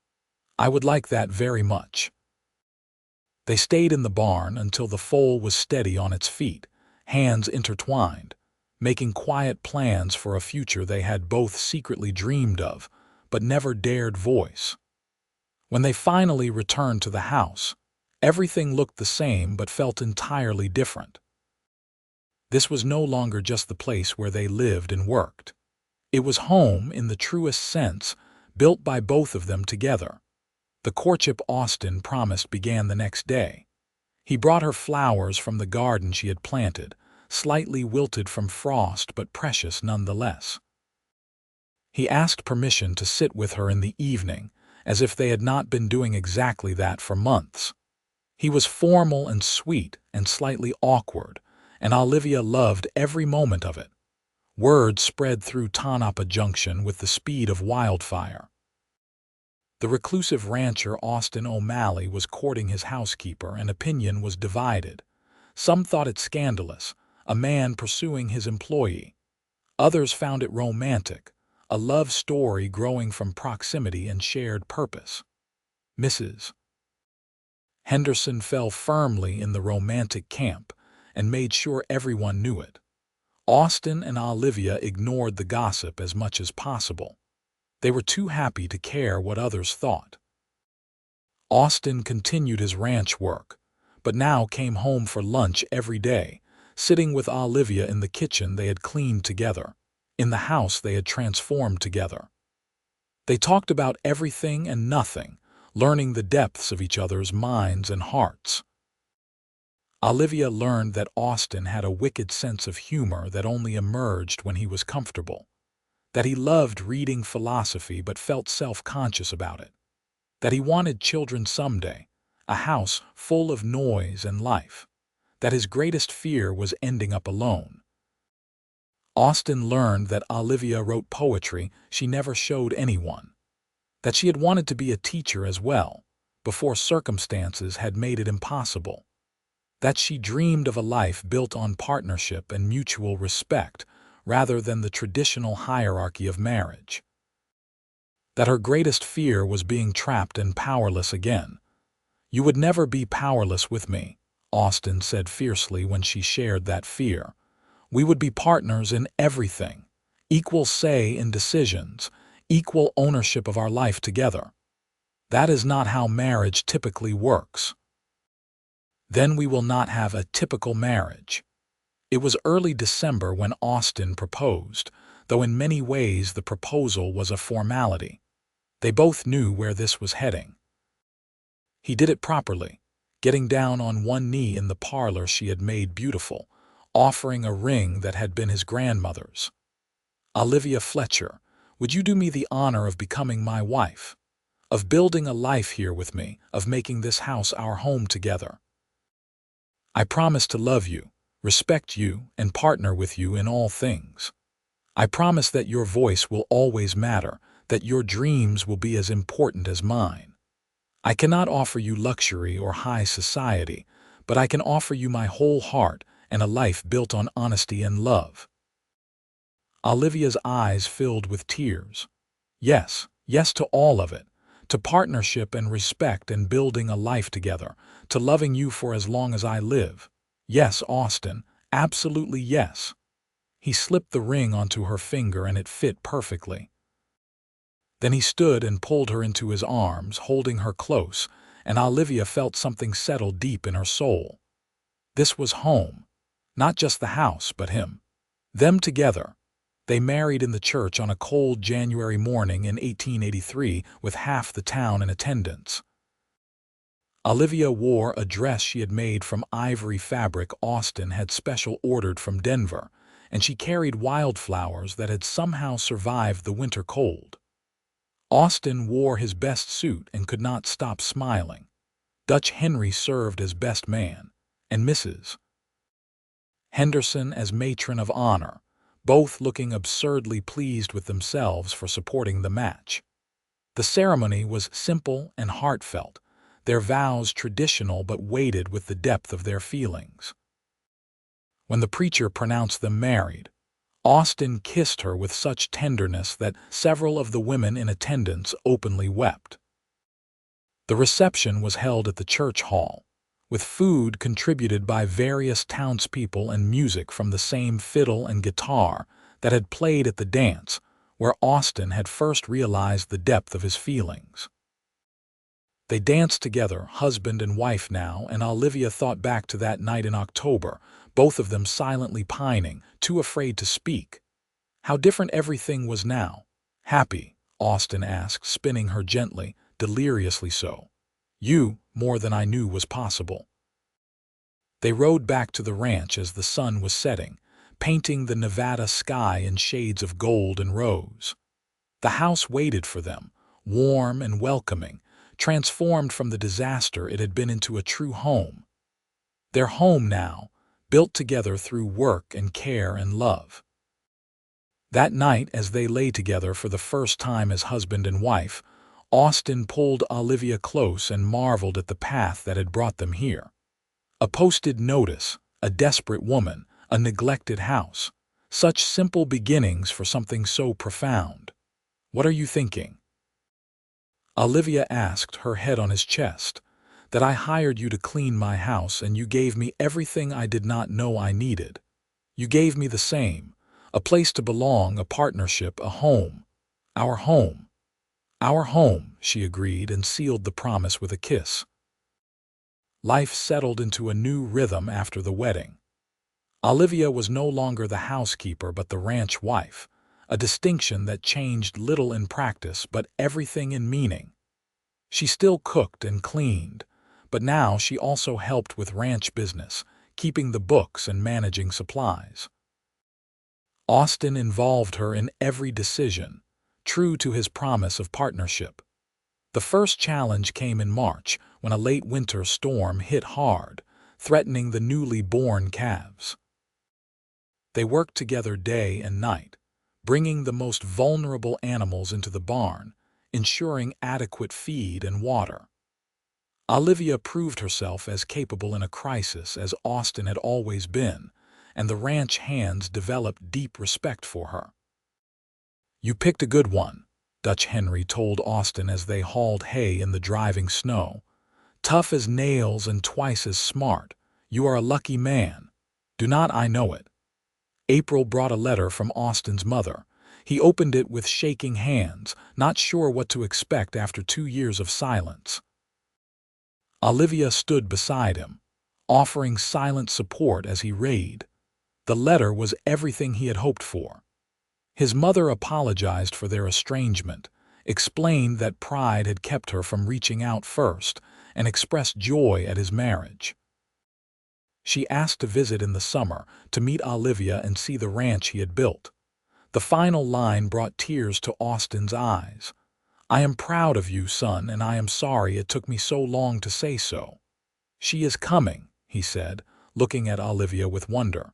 "I would like that very much." They stayed in the barn until the foal was steady on its feet, hands intertwined, making quiet plans for a future they had both secretly dreamed of, but never dared voice. When they finally returned to the house, everything looked the same but felt entirely different. This was no longer just the place where they lived and worked. It was home in the truest sense, built by both of them together. The courtship Austin promised began the next day. He brought her flowers from the garden she had planted, slightly wilted from frost but precious nonetheless. He asked permission to sit with her in the evening, as if they had not been doing exactly that for months. He was formal and sweet and slightly awkward, and Olivia loved every moment of it. Word spread through Tonopah Junction with the speed of wildfire. The reclusive rancher Austin O'Malley was courting his housekeeper, and opinion was divided. Some thought it scandalous, a man pursuing his employee. Others found it romantic, a love story growing from proximity and shared purpose. Mrs. Henderson fell firmly in the romantic camp and made sure everyone knew it. Austin and Olivia ignored the gossip as much as possible. They were too happy to care what others thought. Austin continued his ranch work, but now came home for lunch every day, sitting with Olivia in the kitchen they had cleaned together, in the house they had transformed together. They talked about everything and nothing, learning the depths of each other's minds and hearts. Olivia learned that Austin had a wicked sense of humor that only emerged when he was comfortable, that he loved reading philosophy but felt self-conscious about it, that he wanted children someday, a house full of noise and life, that his greatest fear was ending up alone. Austin learned that Olivia wrote poetry she never showed anyone, that she had wanted to be a teacher as well, before circumstances had made it impossible, that she dreamed of a life built on partnership and mutual respect rather than the traditional hierarchy of marriage, that her greatest fear was being trapped and powerless again. "You would never be powerless with me," Austin said fiercely when she shared that fear. "We would be partners in everything, equal say in decisions, equal ownership of our life together. That is not how marriage typically works." Then we will not have a typical marriage. It was early December when Austin proposed, though in many ways the proposal was a formality. They both knew where this was heading. He did it properly, getting down on one knee in the parlor she had made beautiful, offering a ring that had been his grandmother's. "Olivia Fletcher, would you do me the honor of becoming my wife? Of building a life here with me, of making this house our home together? I promise to love you, respect you, and partner with you in all things. I promise that your voice will always matter, that your dreams will be as important as mine. I cannot offer you luxury or high society, but I can offer you my whole heart and a life built on honesty and love." Olivia's eyes filled with tears. Yes, yes to all of it, to partnership and respect and building a life together, to loving you for as long as I live. Yes, Austin, absolutely yes. He slipped the ring onto her finger and it fit perfectly. Then he stood and pulled her into his arms, holding her close, and Olivia felt something settle deep in her soul. This was home. Not just the house, but him. Them together. They married in the church on a cold January morning in 1883 with half the town in attendance. Olivia wore a dress she had made from ivory fabric Austin had special ordered from Denver, and she carried wildflowers that had somehow survived the winter cold. Austin wore his best suit and could not stop smiling. Dutch Henry served as best man, and Mrs. Henderson as matron of honor, both looking absurdly pleased with themselves for supporting the match. The ceremony was simple and heartfelt, their vows traditional but weighted with the depth of their feelings. When the preacher pronounced them married, Austin kissed her with such tenderness that several of the women in attendance openly wept. The reception was held at the church hall, with food contributed by various townspeople and music from the same fiddle and guitar that had played at the dance, where Austin had first realized the depth of his feelings. They danced together, husband and wife now, and Olivia thought back to that night in October, both of them silently pining, too afraid to speak. How different everything was now. "Happy?" Austin asked, spinning her gently, deliriously so. "You, more than I knew was possible." They rode back to the ranch as the sun was setting, painting the Nevada sky in shades of gold and rose. The house waited for them, warm and welcoming, transformed from the disaster it had been into a true home. Their home now, built together through work and care and love. That night, as they lay together for the first time as husband and wife, Austin pulled Olivia close and marveled at the path that had brought them here. A posted notice, a desperate woman, a neglected house. Such simple beginnings for something so profound. "What are you thinking?" Olivia asked, her head on his chest. "That I hired you to clean my house and you gave me everything I did not know I needed. You gave me the same, a place to belong, a partnership, a home. Our home. Our home," she agreed and sealed the promise with a kiss. Life settled into a new rhythm after the wedding. Olivia was no longer the housekeeper but the ranch wife, a distinction that changed little in practice but everything in meaning. She still cooked and cleaned, but now she also helped with ranch business, keeping the books and managing supplies. Austin involved her in every decision, true to his promise of partnership. The first challenge came in March, when a late winter storm hit hard, threatening the newly born calves. They worked together day and night, bringing the most vulnerable animals into the barn, ensuring adequate feed and water. Olivia proved herself as capable in a crisis as Austin had always been, and the ranch hands developed deep respect for her. "You picked a good one," Dutch Henry told Austin as they hauled hay in the driving snow. "Tough as nails and twice as smart. You are a lucky man. Do not I know it?" April brought a letter from Austin's mother. He opened it with shaking hands, not sure what to expect after 2 years of silence. Olivia stood beside him, offering silent support as he read. The letter was everything he had hoped for. His mother apologized for their estrangement, explained that pride had kept her from reaching out first, and expressed joy at his marriage. She asked to visit in the summer to meet Olivia and see the ranch he had built. The final line brought tears to Austin's eyes. "I am proud of you, son, and I am sorry it took me so long to say so." "She is coming," he said, looking at Olivia with wonder.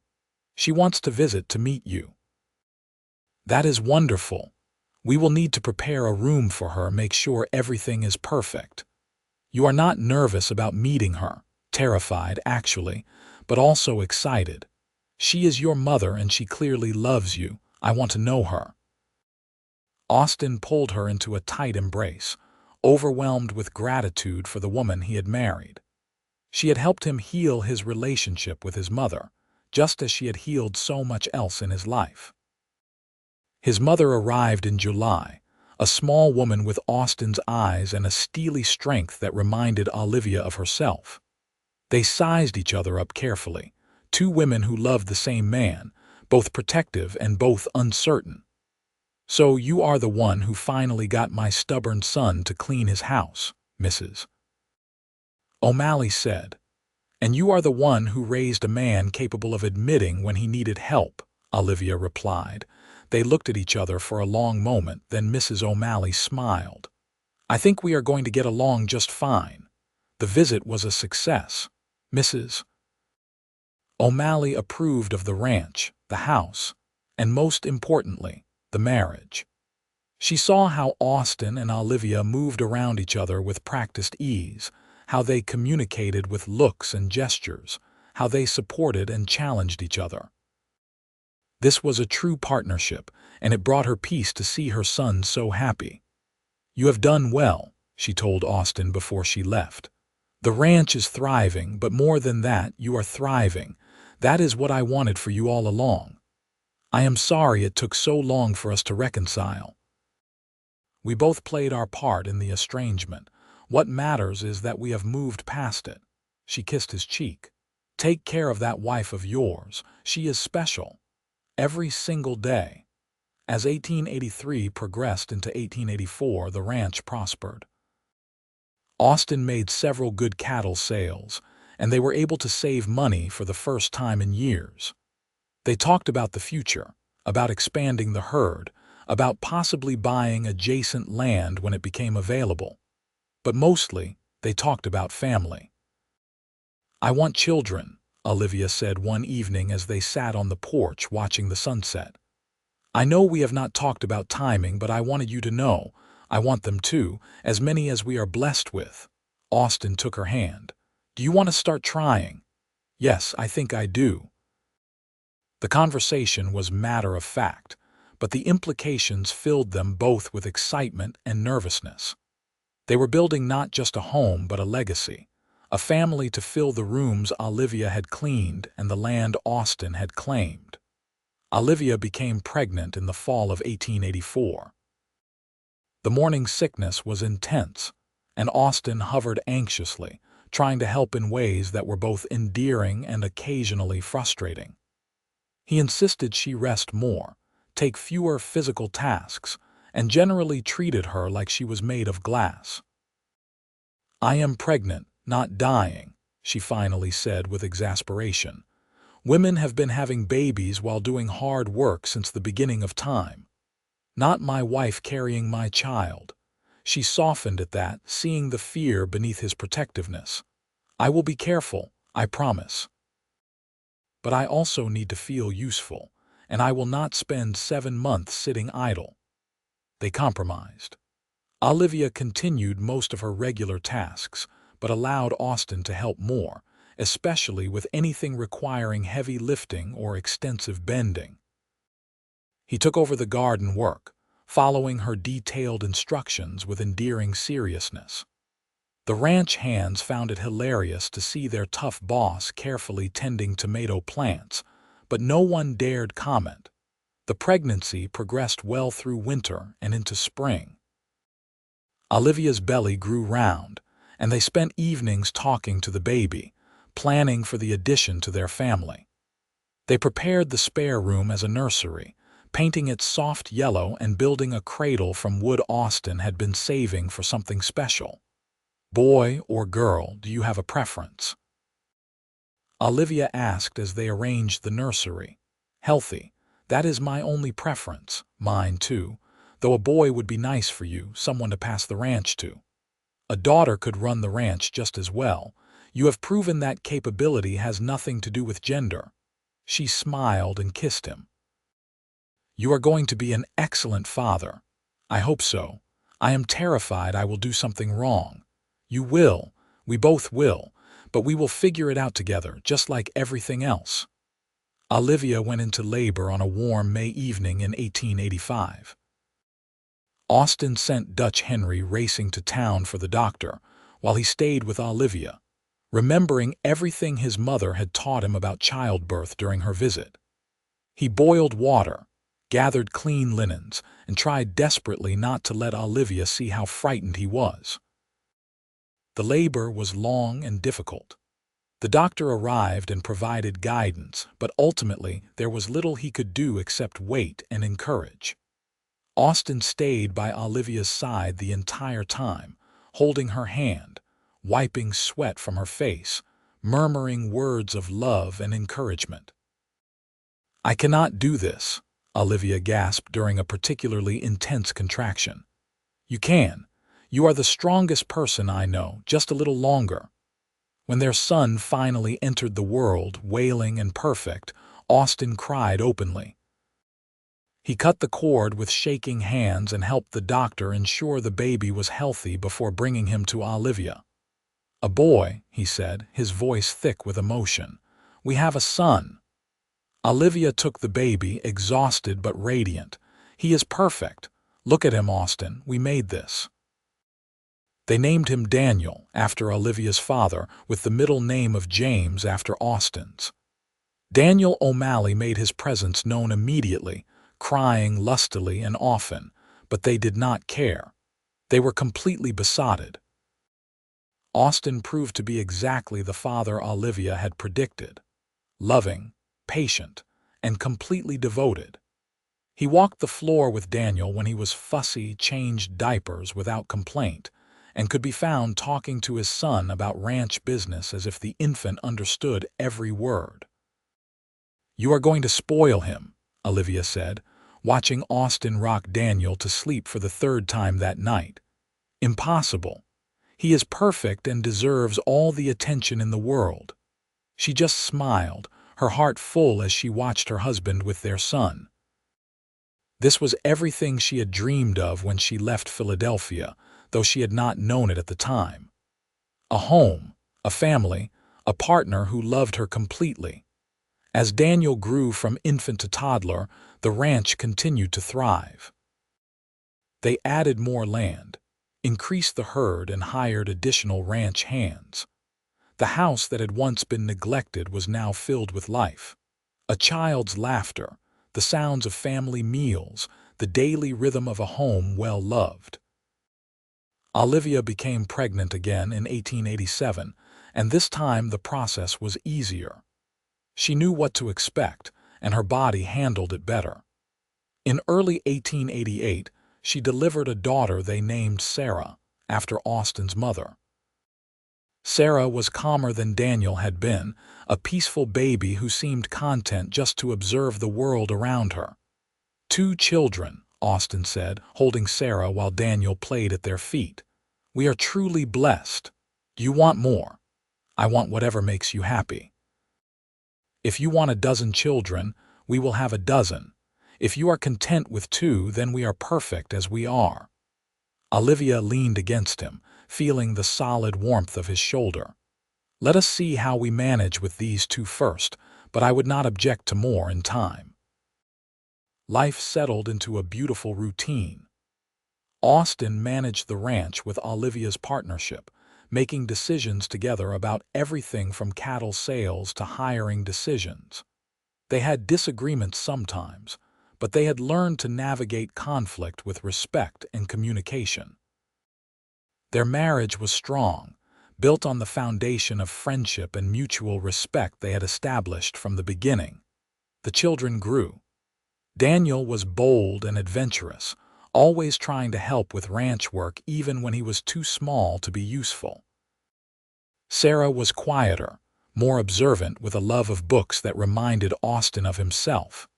"She wants to visit to meet you." "That is wonderful. We will need to prepare a room for her, make sure everything is perfect." "You are not nervous about meeting her?" Terrified, actually, but also excited. She is your mother and she clearly loves you. I want to know her. Austin pulled her into a tight embrace, overwhelmed with gratitude for the woman he had married. She had helped him heal his relationship with his mother, just as she had healed so much else in his life. His mother arrived in July, a small woman with Austin's eyes and a steely strength that reminded Olivia of herself. They sized each other up carefully, two women who loved the same man, both protective and both uncertain. "So you are the one who finally got my stubborn son to clean his house, Mrs. O'Malley said. "And you are the one who raised a man capable of admitting when he needed help," Olivia replied. They looked at each other for a long moment, then Mrs. O'Malley smiled. "I think we are going to get along just fine. The visit was a success." Mrs. O'Malley approved of the ranch, the house, and most importantly, the marriage. She saw how Austin and Olivia moved around each other with practiced ease, how they communicated with looks and gestures, how they supported and challenged each other. This was a true partnership, and it brought her peace to see her son so happy. "You have done well," she told Austin before she left. "The ranch is thriving, but more than that, you are thriving. That is what I wanted for you all along. I am sorry it took so long for us to reconcile. We both played our part in the estrangement. What matters is that we have moved past it." She kissed his cheek. "Take care of that wife of yours. She is special. Every single day." As 1883 progressed into 1884, the ranch prospered. Austin made several good cattle sales, and they were able to save money for the first time in years. They talked about the future, about expanding the herd, about possibly buying adjacent land when it became available. But mostly, they talked about family. "I want children," Olivia said one evening as they sat on the porch watching the sunset. "I know we have not talked about timing, but I wanted you to know. I want them too, as many as we are blessed with." Austin took her hand. "Do you want to start trying?" "Yes, I think I do." The conversation was matter of fact, but the implications filled them both with excitement and nervousness. They were building not just a home, but a legacy, a family to fill the rooms Olivia had cleaned and the land Austin had claimed. Olivia became pregnant in the fall of 1884. The morning sickness was intense, and Austin hovered anxiously, trying to help in ways that were both endearing and occasionally frustrating. He insisted she rest more, take fewer physical tasks, and generally treated her like she was made of glass. "I am pregnant, not dying," she finally said with exasperation. "Women have been having babies while doing hard work since the beginning of time. Not my wife carrying my child." She softened at that, seeing the fear beneath his protectiveness. "I will be careful, I promise. But I also need to feel useful, and I will not spend 7 months sitting idle." They compromised. Olivia continued most of her regular tasks, but allowed Austin to help more, especially with anything requiring heavy lifting or extensive bending. He took over the garden work, following her detailed instructions with endearing seriousness. The ranch hands found it hilarious to see their tough boss carefully tending tomato plants, but no one dared comment. The pregnancy progressed well through winter and into spring. Olivia's belly grew round, and they spent evenings talking to the baby, planning for the addition to their family. They prepared the spare room as a nursery, painting it soft yellow and building a cradle from wood Austin had been saving for something special. "Boy or girl, do you have a preference?" Olivia asked as they arranged the nursery. "Healthy. That is my only preference. Mine too. Though a boy would be nice for you, someone to pass the ranch to. A daughter could run the ranch just as well. You have proven that capability has nothing to do with gender." She smiled and kissed him. "You are going to be an excellent father." "I hope so. I am terrified I will do something wrong." "You will. We both will. but we will figure it out together, just like everything else. Olivia went into labor on a warm May evening in 1885. Austin sent Dutch Henry racing to town for the doctor, while he stayed with Olivia, remembering everything his mother had taught him about childbirth during her visit. He boiled water, gathered clean linens, and tried desperately not to let Olivia see how frightened he was. The labor was long and difficult. The doctor arrived and provided guidance, but ultimately there was little he could do except wait and encourage. Austin stayed by Olivia's side the entire time, holding her hand, wiping sweat from her face, murmuring words of love and encouragement. "I cannot do this," Olivia gasped during a particularly intense contraction. "You can. You are the strongest person I know, just a little longer." When their son finally entered the world, wailing and perfect, Austin cried openly. He cut the cord with shaking hands and helped the doctor ensure the baby was healthy before bringing him to Olivia. "A boy," he said, his voice thick with emotion. "We have a son." Olivia took the baby, exhausted but radiant. "He is perfect. Look at him, Austin. We made this." They named him Daniel, after Olivia's father, with the middle name of James after Austin's. Daniel O'Malley made his presence known immediately, crying lustily and often, but they did not care. They were completely besotted. Austin proved to be exactly the father Olivia had predicted: loving, patient, and completely devoted. He walked the floor with Daniel when he was fussy, changed diapers without complaint, and could be found talking to his son about ranch business as if the infant understood every word. "You are going to spoil him," Olivia said, watching Austin rock Daniel to sleep for the third time that night. "Impossible. He is perfect and deserves all the attention in the world." She just smiled, her heart full as she watched her husband with their son. This was everything she had dreamed of when she left Philadelphia, though she had not known it at the time. A home, a family, a partner who loved her completely. As Daniel grew from infant to toddler, the ranch continued to thrive. They added more land, increased the herd, and hired additional ranch hands. The house that had once been neglected was now filled with life. A child's laughter, the sounds of family meals, the daily rhythm of a home well loved. Olivia became pregnant again in 1887, and this time the process was easier. She knew what to expect, and her body handled it better. In early 1888, she delivered a daughter they named Sarah, after Austin's mother. Sarah was calmer than Daniel had been, a peaceful baby who seemed content just to observe the world around her. "Two children," Austin said, holding Sarah while Daniel played at their feet. "We are truly blessed. Do you want more? I want whatever makes you happy. If you want a dozen children, we will have a dozen. If you are content with two, then we are perfect as we are." Olivia leaned against him, feeling the solid warmth of his shoulder. "Let us see how we manage with these two first, but I would not object to more in time." Life settled into a beautiful routine. Austin managed the ranch with Olivia's partnership, making decisions together about everything from cattle sales to hiring decisions. They had disagreements sometimes, but they had learned to navigate conflict with respect and communication. Their marriage was strong, built on the foundation of friendship and mutual respect they had established from the beginning. The children grew. Daniel was bold and adventurous, always trying to help with ranch work even when he was too small to be useful. Sarah was quieter, more observant, with a love of books that reminded Austin of himself.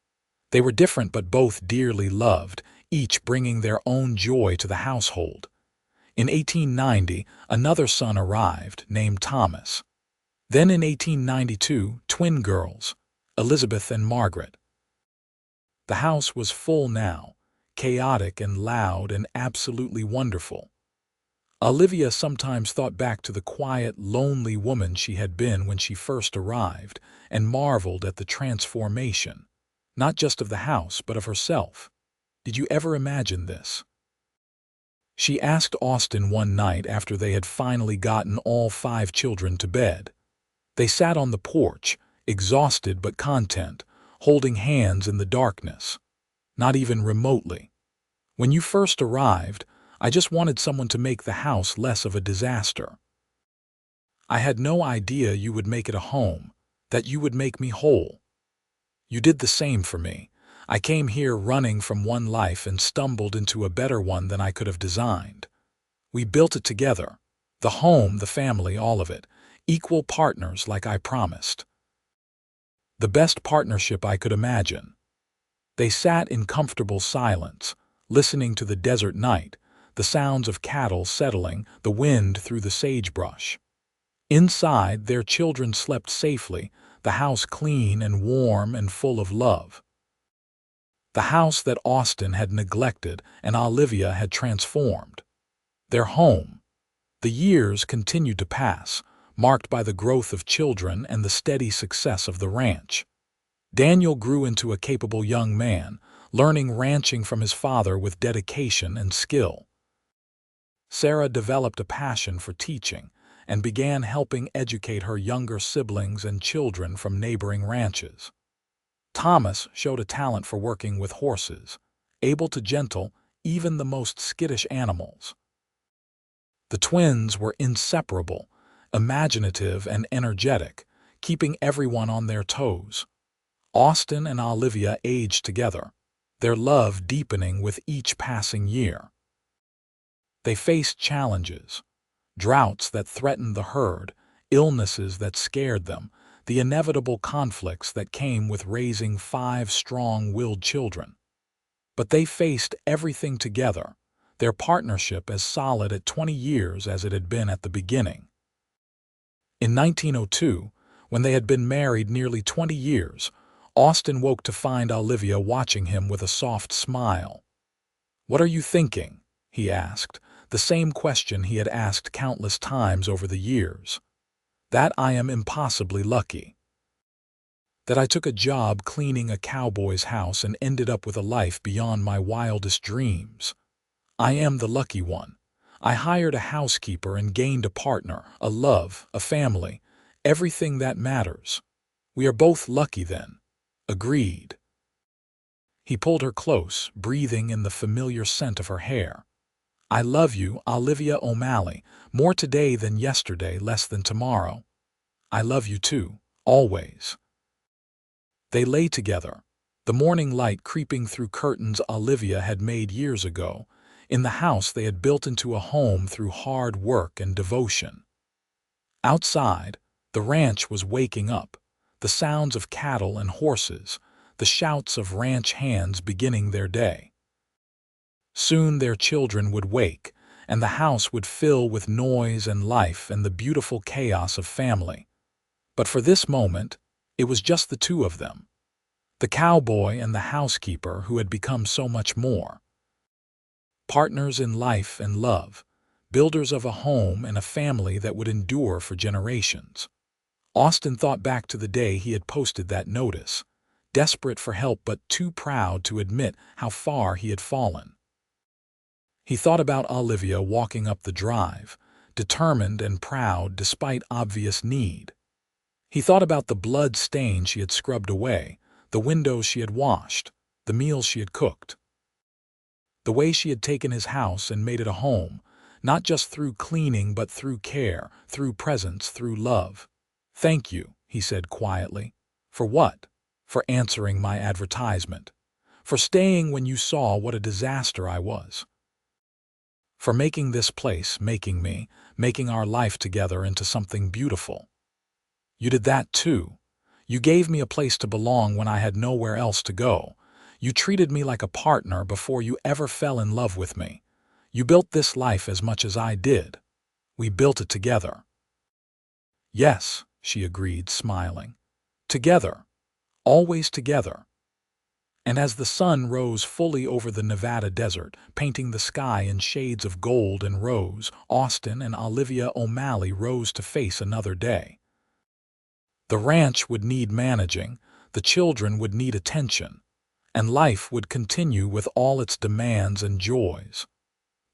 They were different but both dearly loved, each bringing their own joy to the household. In 1890, another son arrived, named Thomas. Then in 1892, twin girls, Elizabeth and Margaret. The house was full now, chaotic and loud and absolutely wonderful. Olivia sometimes thought back to the quiet, lonely woman she had been when she first arrived and marveled at the transformation, not just of the house but of herself. Did you ever imagine this? She asked Austin one night after they had finally gotten all 5 children to bed. They sat on the porch, exhausted but content, holding hands in the darkness. Not even remotely. When you first arrived, I just wanted someone to make the house less of a disaster. I had no idea you would make it a home, that you would make me whole. You did the same for me. I came here running from one life and stumbled into a better one than I could have designed. We built it together. The home, the family, all of it. Equal partners like I promised. The best partnership I could imagine. They sat in comfortable silence, listening to the desert night, the sounds of cattle settling, the wind through the sagebrush. Inside, their children slept safely, the house clean and warm and full of love. The house that Austin had neglected and Olivia had transformed. Their home. The years continued to pass, marked by the growth of children and the steady success of the ranch. Daniel grew into a capable young man, learning ranching from his father with dedication and skill. Sarah developed a passion for teaching and began helping educate her younger siblings and children from neighboring ranches. Thomas showed a talent for working with horses, able to gentle even the most skittish animals. The twins were inseparable, imaginative and energetic, keeping everyone on their toes. Austin and Olivia aged together, their love deepening with each passing year. They faced challenges, droughts that threatened the herd, illnesses that scared them, the inevitable conflicts that came with raising 5 strong-willed children. But they faced everything together, their partnership as solid at 20 years as it had been at the beginning. In 1902, when they had been married nearly 20 years, Austin woke to find Olivia watching him with a soft smile. "What are you thinking?" he asked, the same question he had asked countless times over the years. "That I am impossibly lucky. That I took a job cleaning a cowboy's house and ended up with a life beyond my wildest dreams. I am the lucky one. I hired a housekeeper and gained a partner, a love, a family, everything that matters. We are both lucky then." Agreed. He pulled her close, breathing in the familiar scent of her hair. "I love you, Olivia O'Malley, more today than yesterday, less than tomorrow. I love you too, always." They lay together, the morning light creeping through curtains Olivia had made years ago, in the house they had built into a home through hard work and devotion. Outside, the ranch was waking up, the sounds of cattle and horses, the shouts of ranch hands beginning their day. Soon their children would wake, and the house would fill with noise and life and the beautiful chaos of family. But for this moment, it was just the two of them. The cowboy and the housekeeper who had become so much more. Partners in life and love, builders of a home and a family that would endure for generations. Austin thought back to the day he had posted that notice, desperate for help but too proud to admit how far he had fallen. He thought about Olivia walking up the drive, determined and proud despite obvious need. He thought about the blood stain she had scrubbed away, the windows she had washed, the meals she had cooked. The way she had taken his house and made it a home, not just through cleaning but through care, through presence, through love. "Thank you," he said quietly. "For what?" "For answering my advertisement. For staying when you saw what a disaster I was. For making this place, making me, making our life together into something beautiful. You did that too. You gave me a place to belong when I had nowhere else to go. You treated me like a partner before you ever fell in love with me. You built this life as much as I did. We built it together." "Yes," she agreed, smiling. "Together. Always together." And as the sun rose fully over the Nevada desert, painting the sky in shades of gold and rose, Austin and Olivia O'Malley rose to face another day. The ranch would need managing, the children would need attention, and life would continue with all its demands and joys.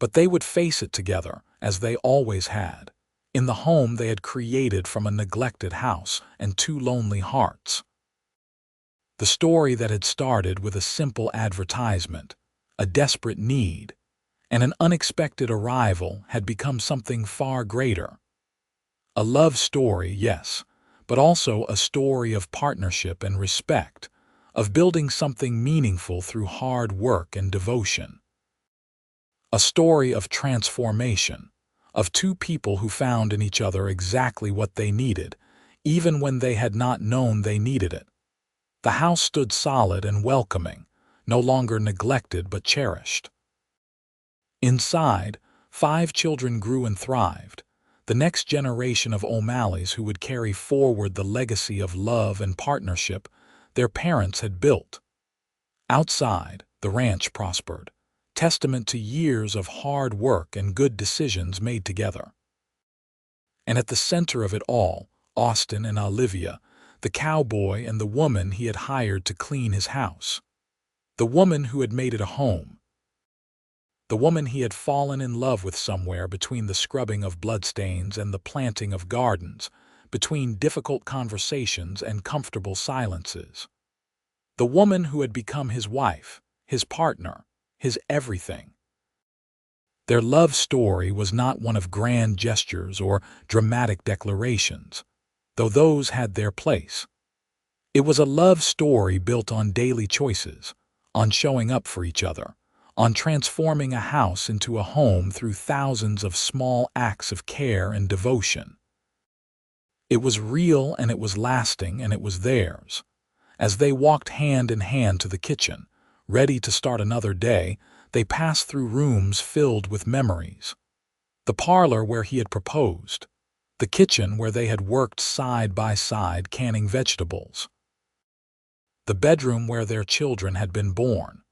But they would face it together, as they always had, in the home they had created from a neglected house and two lonely hearts. The story that had started with a simple advertisement, a desperate need, and an unexpected arrival had become something far greater. A love story, yes, but also a story of partnership and respect, of building something meaningful through hard work and devotion. A story of transformation, of two people who found in each other exactly what they needed, even when they had not known they needed it. The house stood solid and welcoming, no longer neglected but cherished. Inside, 5 children grew and thrived, the next generation of O'Malleys who would carry forward the legacy of love and partnership their parents had built. Outside, the ranch prospered, testament to years of hard work and good decisions made together. And at the center of it all, Austin and Olivia, the cowboy and the woman he had hired to clean his house. The woman who had made it a home. The woman he had fallen in love with somewhere between the scrubbing of bloodstains and the planting of gardens, between difficult conversations and comfortable silences. The woman who had become his wife, his partner, his everything. Their love story was not one of grand gestures or dramatic declarations, though those had their place. It was a love story built on daily choices, on showing up for each other, on transforming a house into a home through thousands of small acts of care and devotion. It was real and it was lasting and it was theirs. As they walked hand in hand to the kitchen, ready to start another day, they passed through rooms filled with memories. The parlor where he had proposed, the kitchen where they had worked side by side canning vegetables, the bedroom where their children had been born.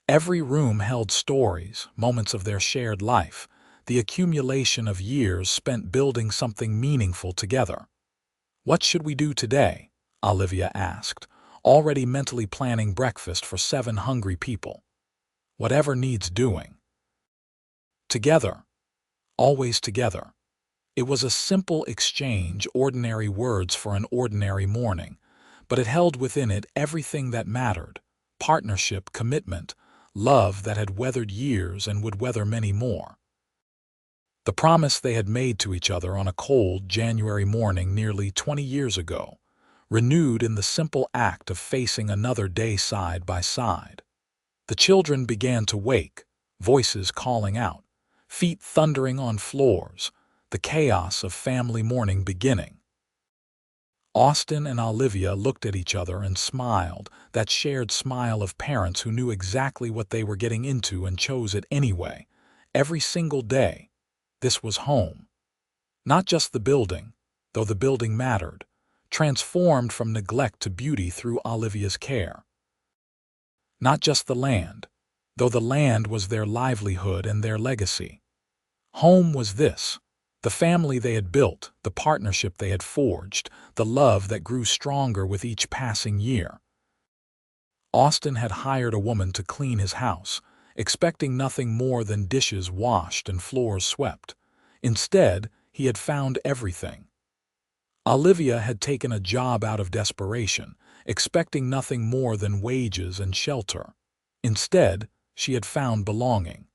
Every room held stories, moments of their shared life, the accumulation of years spent building something meaningful together. "What should we do today?" Olivia asked, already mentally planning breakfast for 7 hungry people. "Whatever needs doing." Together. Always together. It was a simple exchange, ordinary words for an ordinary morning, but it held within it everything that mattered: partnership, commitment, love that had weathered years and would weather many more. The promise they had made to each other on a cold January morning nearly 20 years ago, renewed in the simple act of facing another day side by side. The children began to wake, voices calling out, feet thundering on floors, the chaos of family mourning beginning. Austin and Olivia looked at each other and smiled, that shared smile of parents who knew exactly what they were getting into and chose it anyway, every single day. This was home. Not just the building, though the building mattered, transformed from neglect to beauty through Olivia's care. Not just the land, though the land was their livelihood and their legacy. Home was this: the family they had built, the partnership they had forged, the love that grew stronger with each passing year. Austin had hired a woman to clean his house, expecting nothing more than dishes washed and floors swept. Instead, he had found everything. Olivia had taken a job out of desperation, expecting nothing more than wages and shelter. Instead, she had found belonging.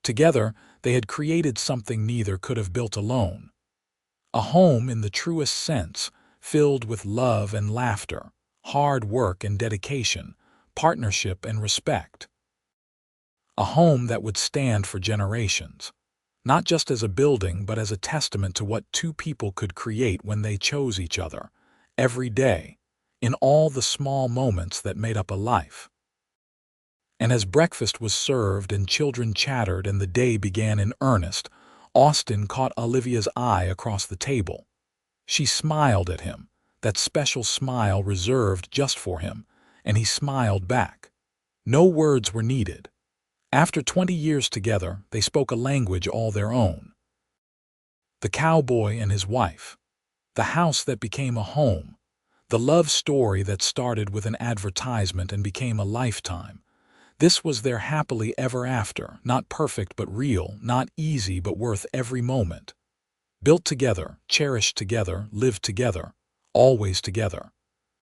Together, they had created something neither could have built alone. A home in the truest sense, filled with love and laughter, hard work and dedication, partnership and respect. A home that would stand for generations, not just as a building but as a testament to what two people could create when they chose each other, every day, in all the small moments that made up a life. And as breakfast was served and children chattered and the day began in earnest, Austin caught Olivia's eye across the table. She smiled at him, that special smile reserved just for him, and he smiled back. No words were needed. After 20 years together, they spoke a language all their own. The cowboy and his wife. The house that became a home. The love story that started with an advertisement and became a lifetime. This was their happily ever after, not perfect but real, not easy but worth every moment. Built together, cherished together, lived together, always together.